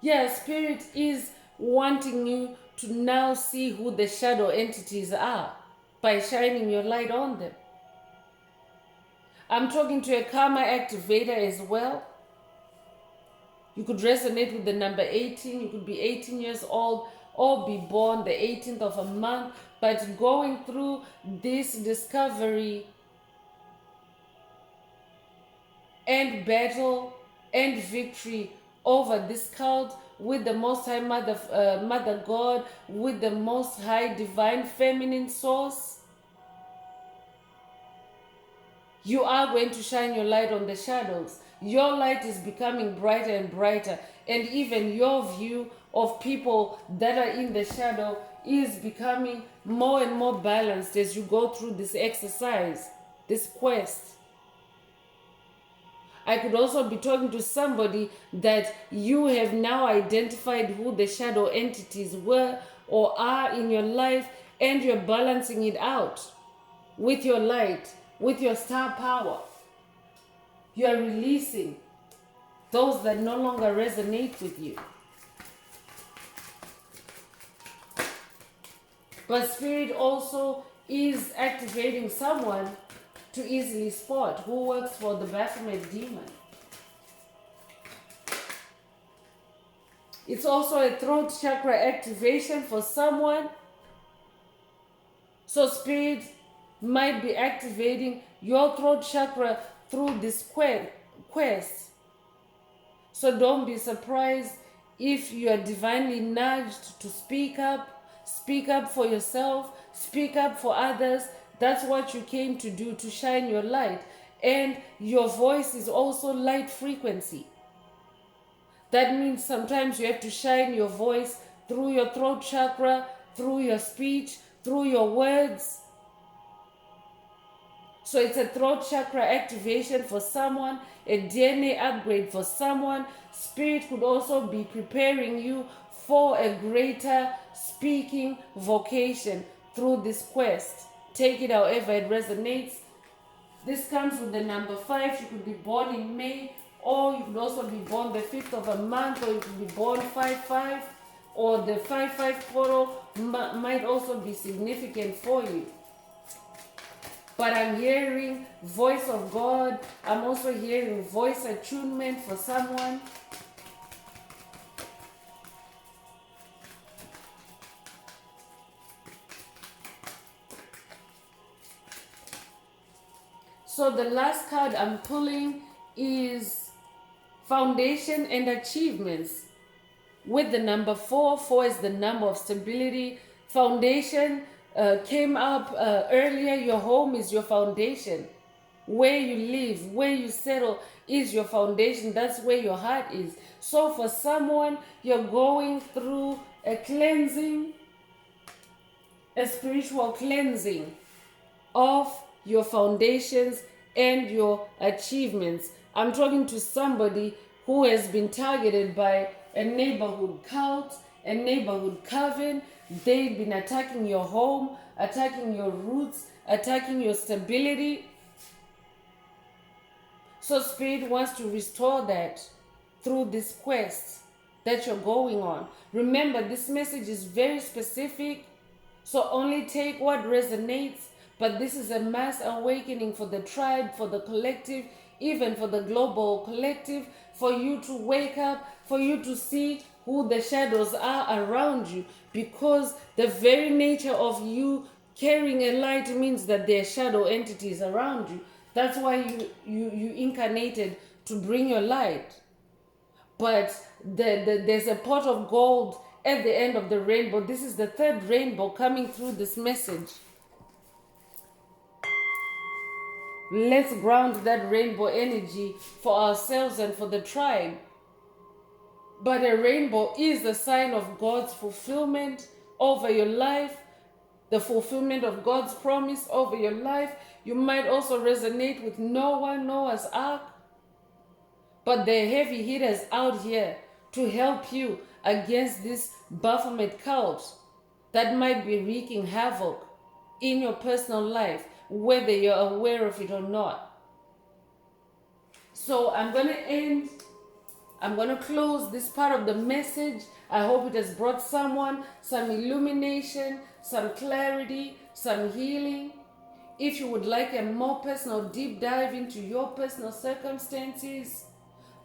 Yeah, Spirit is wanting you to now see who the shadow entities are by shining your light on them. I'm talking to a karma activator as well. You could resonate with the number 18. You could be 18 years old or be born the 18th of a month, but going through this discovery and battle and victory over this cult with the Most High Mother God, with the Most High Divine Feminine Source, you are going to shine your light on the shadows. Your light is becoming brighter and brighter, and even your view of people that are in the shadow is becoming more and more balanced as you go through this exercise, this quest. I could also be talking to somebody that you have now identified who the shadow entities were or are in your life, and you're balancing it out with your light, with your star power. You are releasing those that no longer resonate with you. But Spirit also is activating someone to easily spot who works for the Baphomet demon. It's also a throat chakra activation for someone. So Spirit might be activating your throat chakra through this quest. So don't be surprised if you are divinely nudged to speak up for yourself, speak up for others. That's what you came to do, to shine your light. And your voice is also light frequency. That means sometimes you have to shine your voice through your throat chakra, through your speech, through your words. So it's a throat chakra activation for someone, a DNA upgrade for someone. Spirit could also be preparing you for a greater speaking vocation through this quest. Take it however it resonates. This comes with the number 5. You could be born in May, or you could also be born the 5th of a month, or you could be born 5/5, or the 5/5 portal might also be significant for you. But I'm hearing voice of God. I'm also hearing voice attunement for someone. So the last card I'm pulling is foundation and achievements. With the number 4, 4 is the number of stability. Foundation came up earlier. Your home is your foundation. Where you live, where you settle is your foundation. That's where your heart is. So for someone, you're going through a cleansing, a spiritual cleansing of your foundations and your achievements. I'm talking to somebody who has been targeted by a neighborhood cult, a neighborhood coven. They've been attacking your home, attacking your roots, attacking your stability. So Spirit wants to restore that through this quest that you're going on. Remember, this message is very specific, so only take what resonates. But this is a mass awakening for the tribe, for the collective, even for the global collective, for you to wake up, for you to see who the shadows are around you, because the very nature of you carrying a light means that there are shadow entities around you. That's why you incarnated to bring your light. But there's a pot of gold at the end of the rainbow. This is the 3rd rainbow coming through this message. Let's ground that rainbow energy for ourselves and for the tribe. But a rainbow is a sign of God's fulfillment over your life, the fulfillment of God's promise over your life. You might also resonate with Noah's Ark. But there are heavy hitters out here to help you against this Baphomet cult that might be wreaking havoc in your personal life, whether you're aware of it or not. So I'm going to close this part of the message. I hope it has brought someone some illumination, some clarity, some healing. If you would like a more personal deep dive into your personal circumstances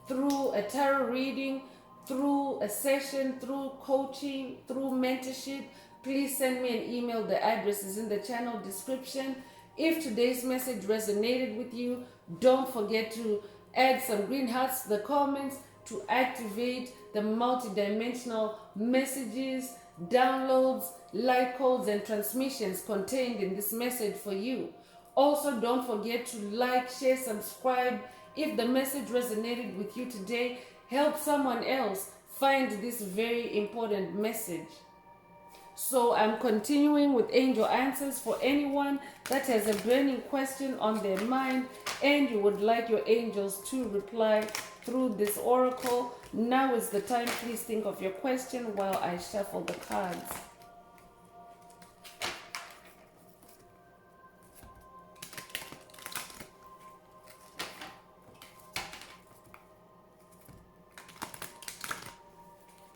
through a tarot reading, through a session, through coaching, through mentorship, please send me an email. The address is in the channel description. If today's message resonated with you, don't forget to add some green hearts to the comments. to activate the multidimensional messages, downloads, light codes, and transmissions contained in this message for you. Also, don't forget to like, share, subscribe. If the message resonated with you today, help someone else find this very important message. So I'm continuing with angel answers for anyone that has a burning question on their mind and you would like your angels to reply through this oracle. Now is the time. Please think of your question while I shuffle the cards.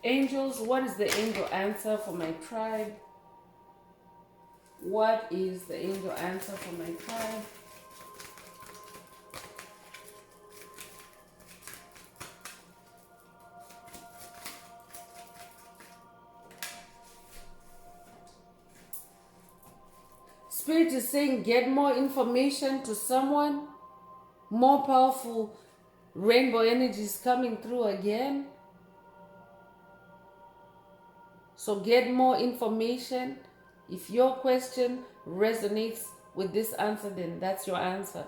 Angels, what is the angel answer for my tribe? What is the angel answer for my tribe? Spirit is saying get more information to someone. More powerful rainbow energies coming through again. So get more information. If your question resonates with this answer, then that's your answer.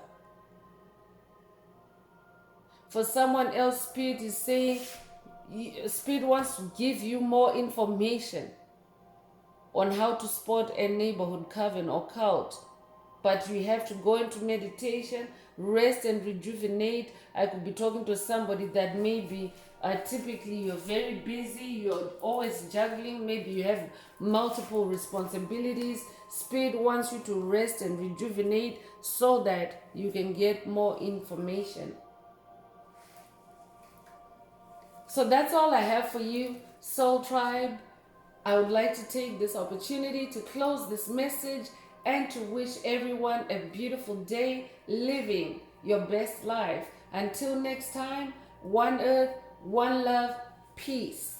For someone else, Spirit is saying, Spirit wants to give you more information on how to spot a neighborhood coven or cult. But you have to go into meditation, rest and rejuvenate. I could be talking to somebody that maybe typically you're very busy, you're always juggling, maybe you have multiple responsibilities. Spirit wants you to rest and rejuvenate so that you can get more information. So that's all I have for you, Soul Tribe. I would like to take this opportunity to close this message and to wish everyone a beautiful day living your best life. Until next time, one earth, one love, peace.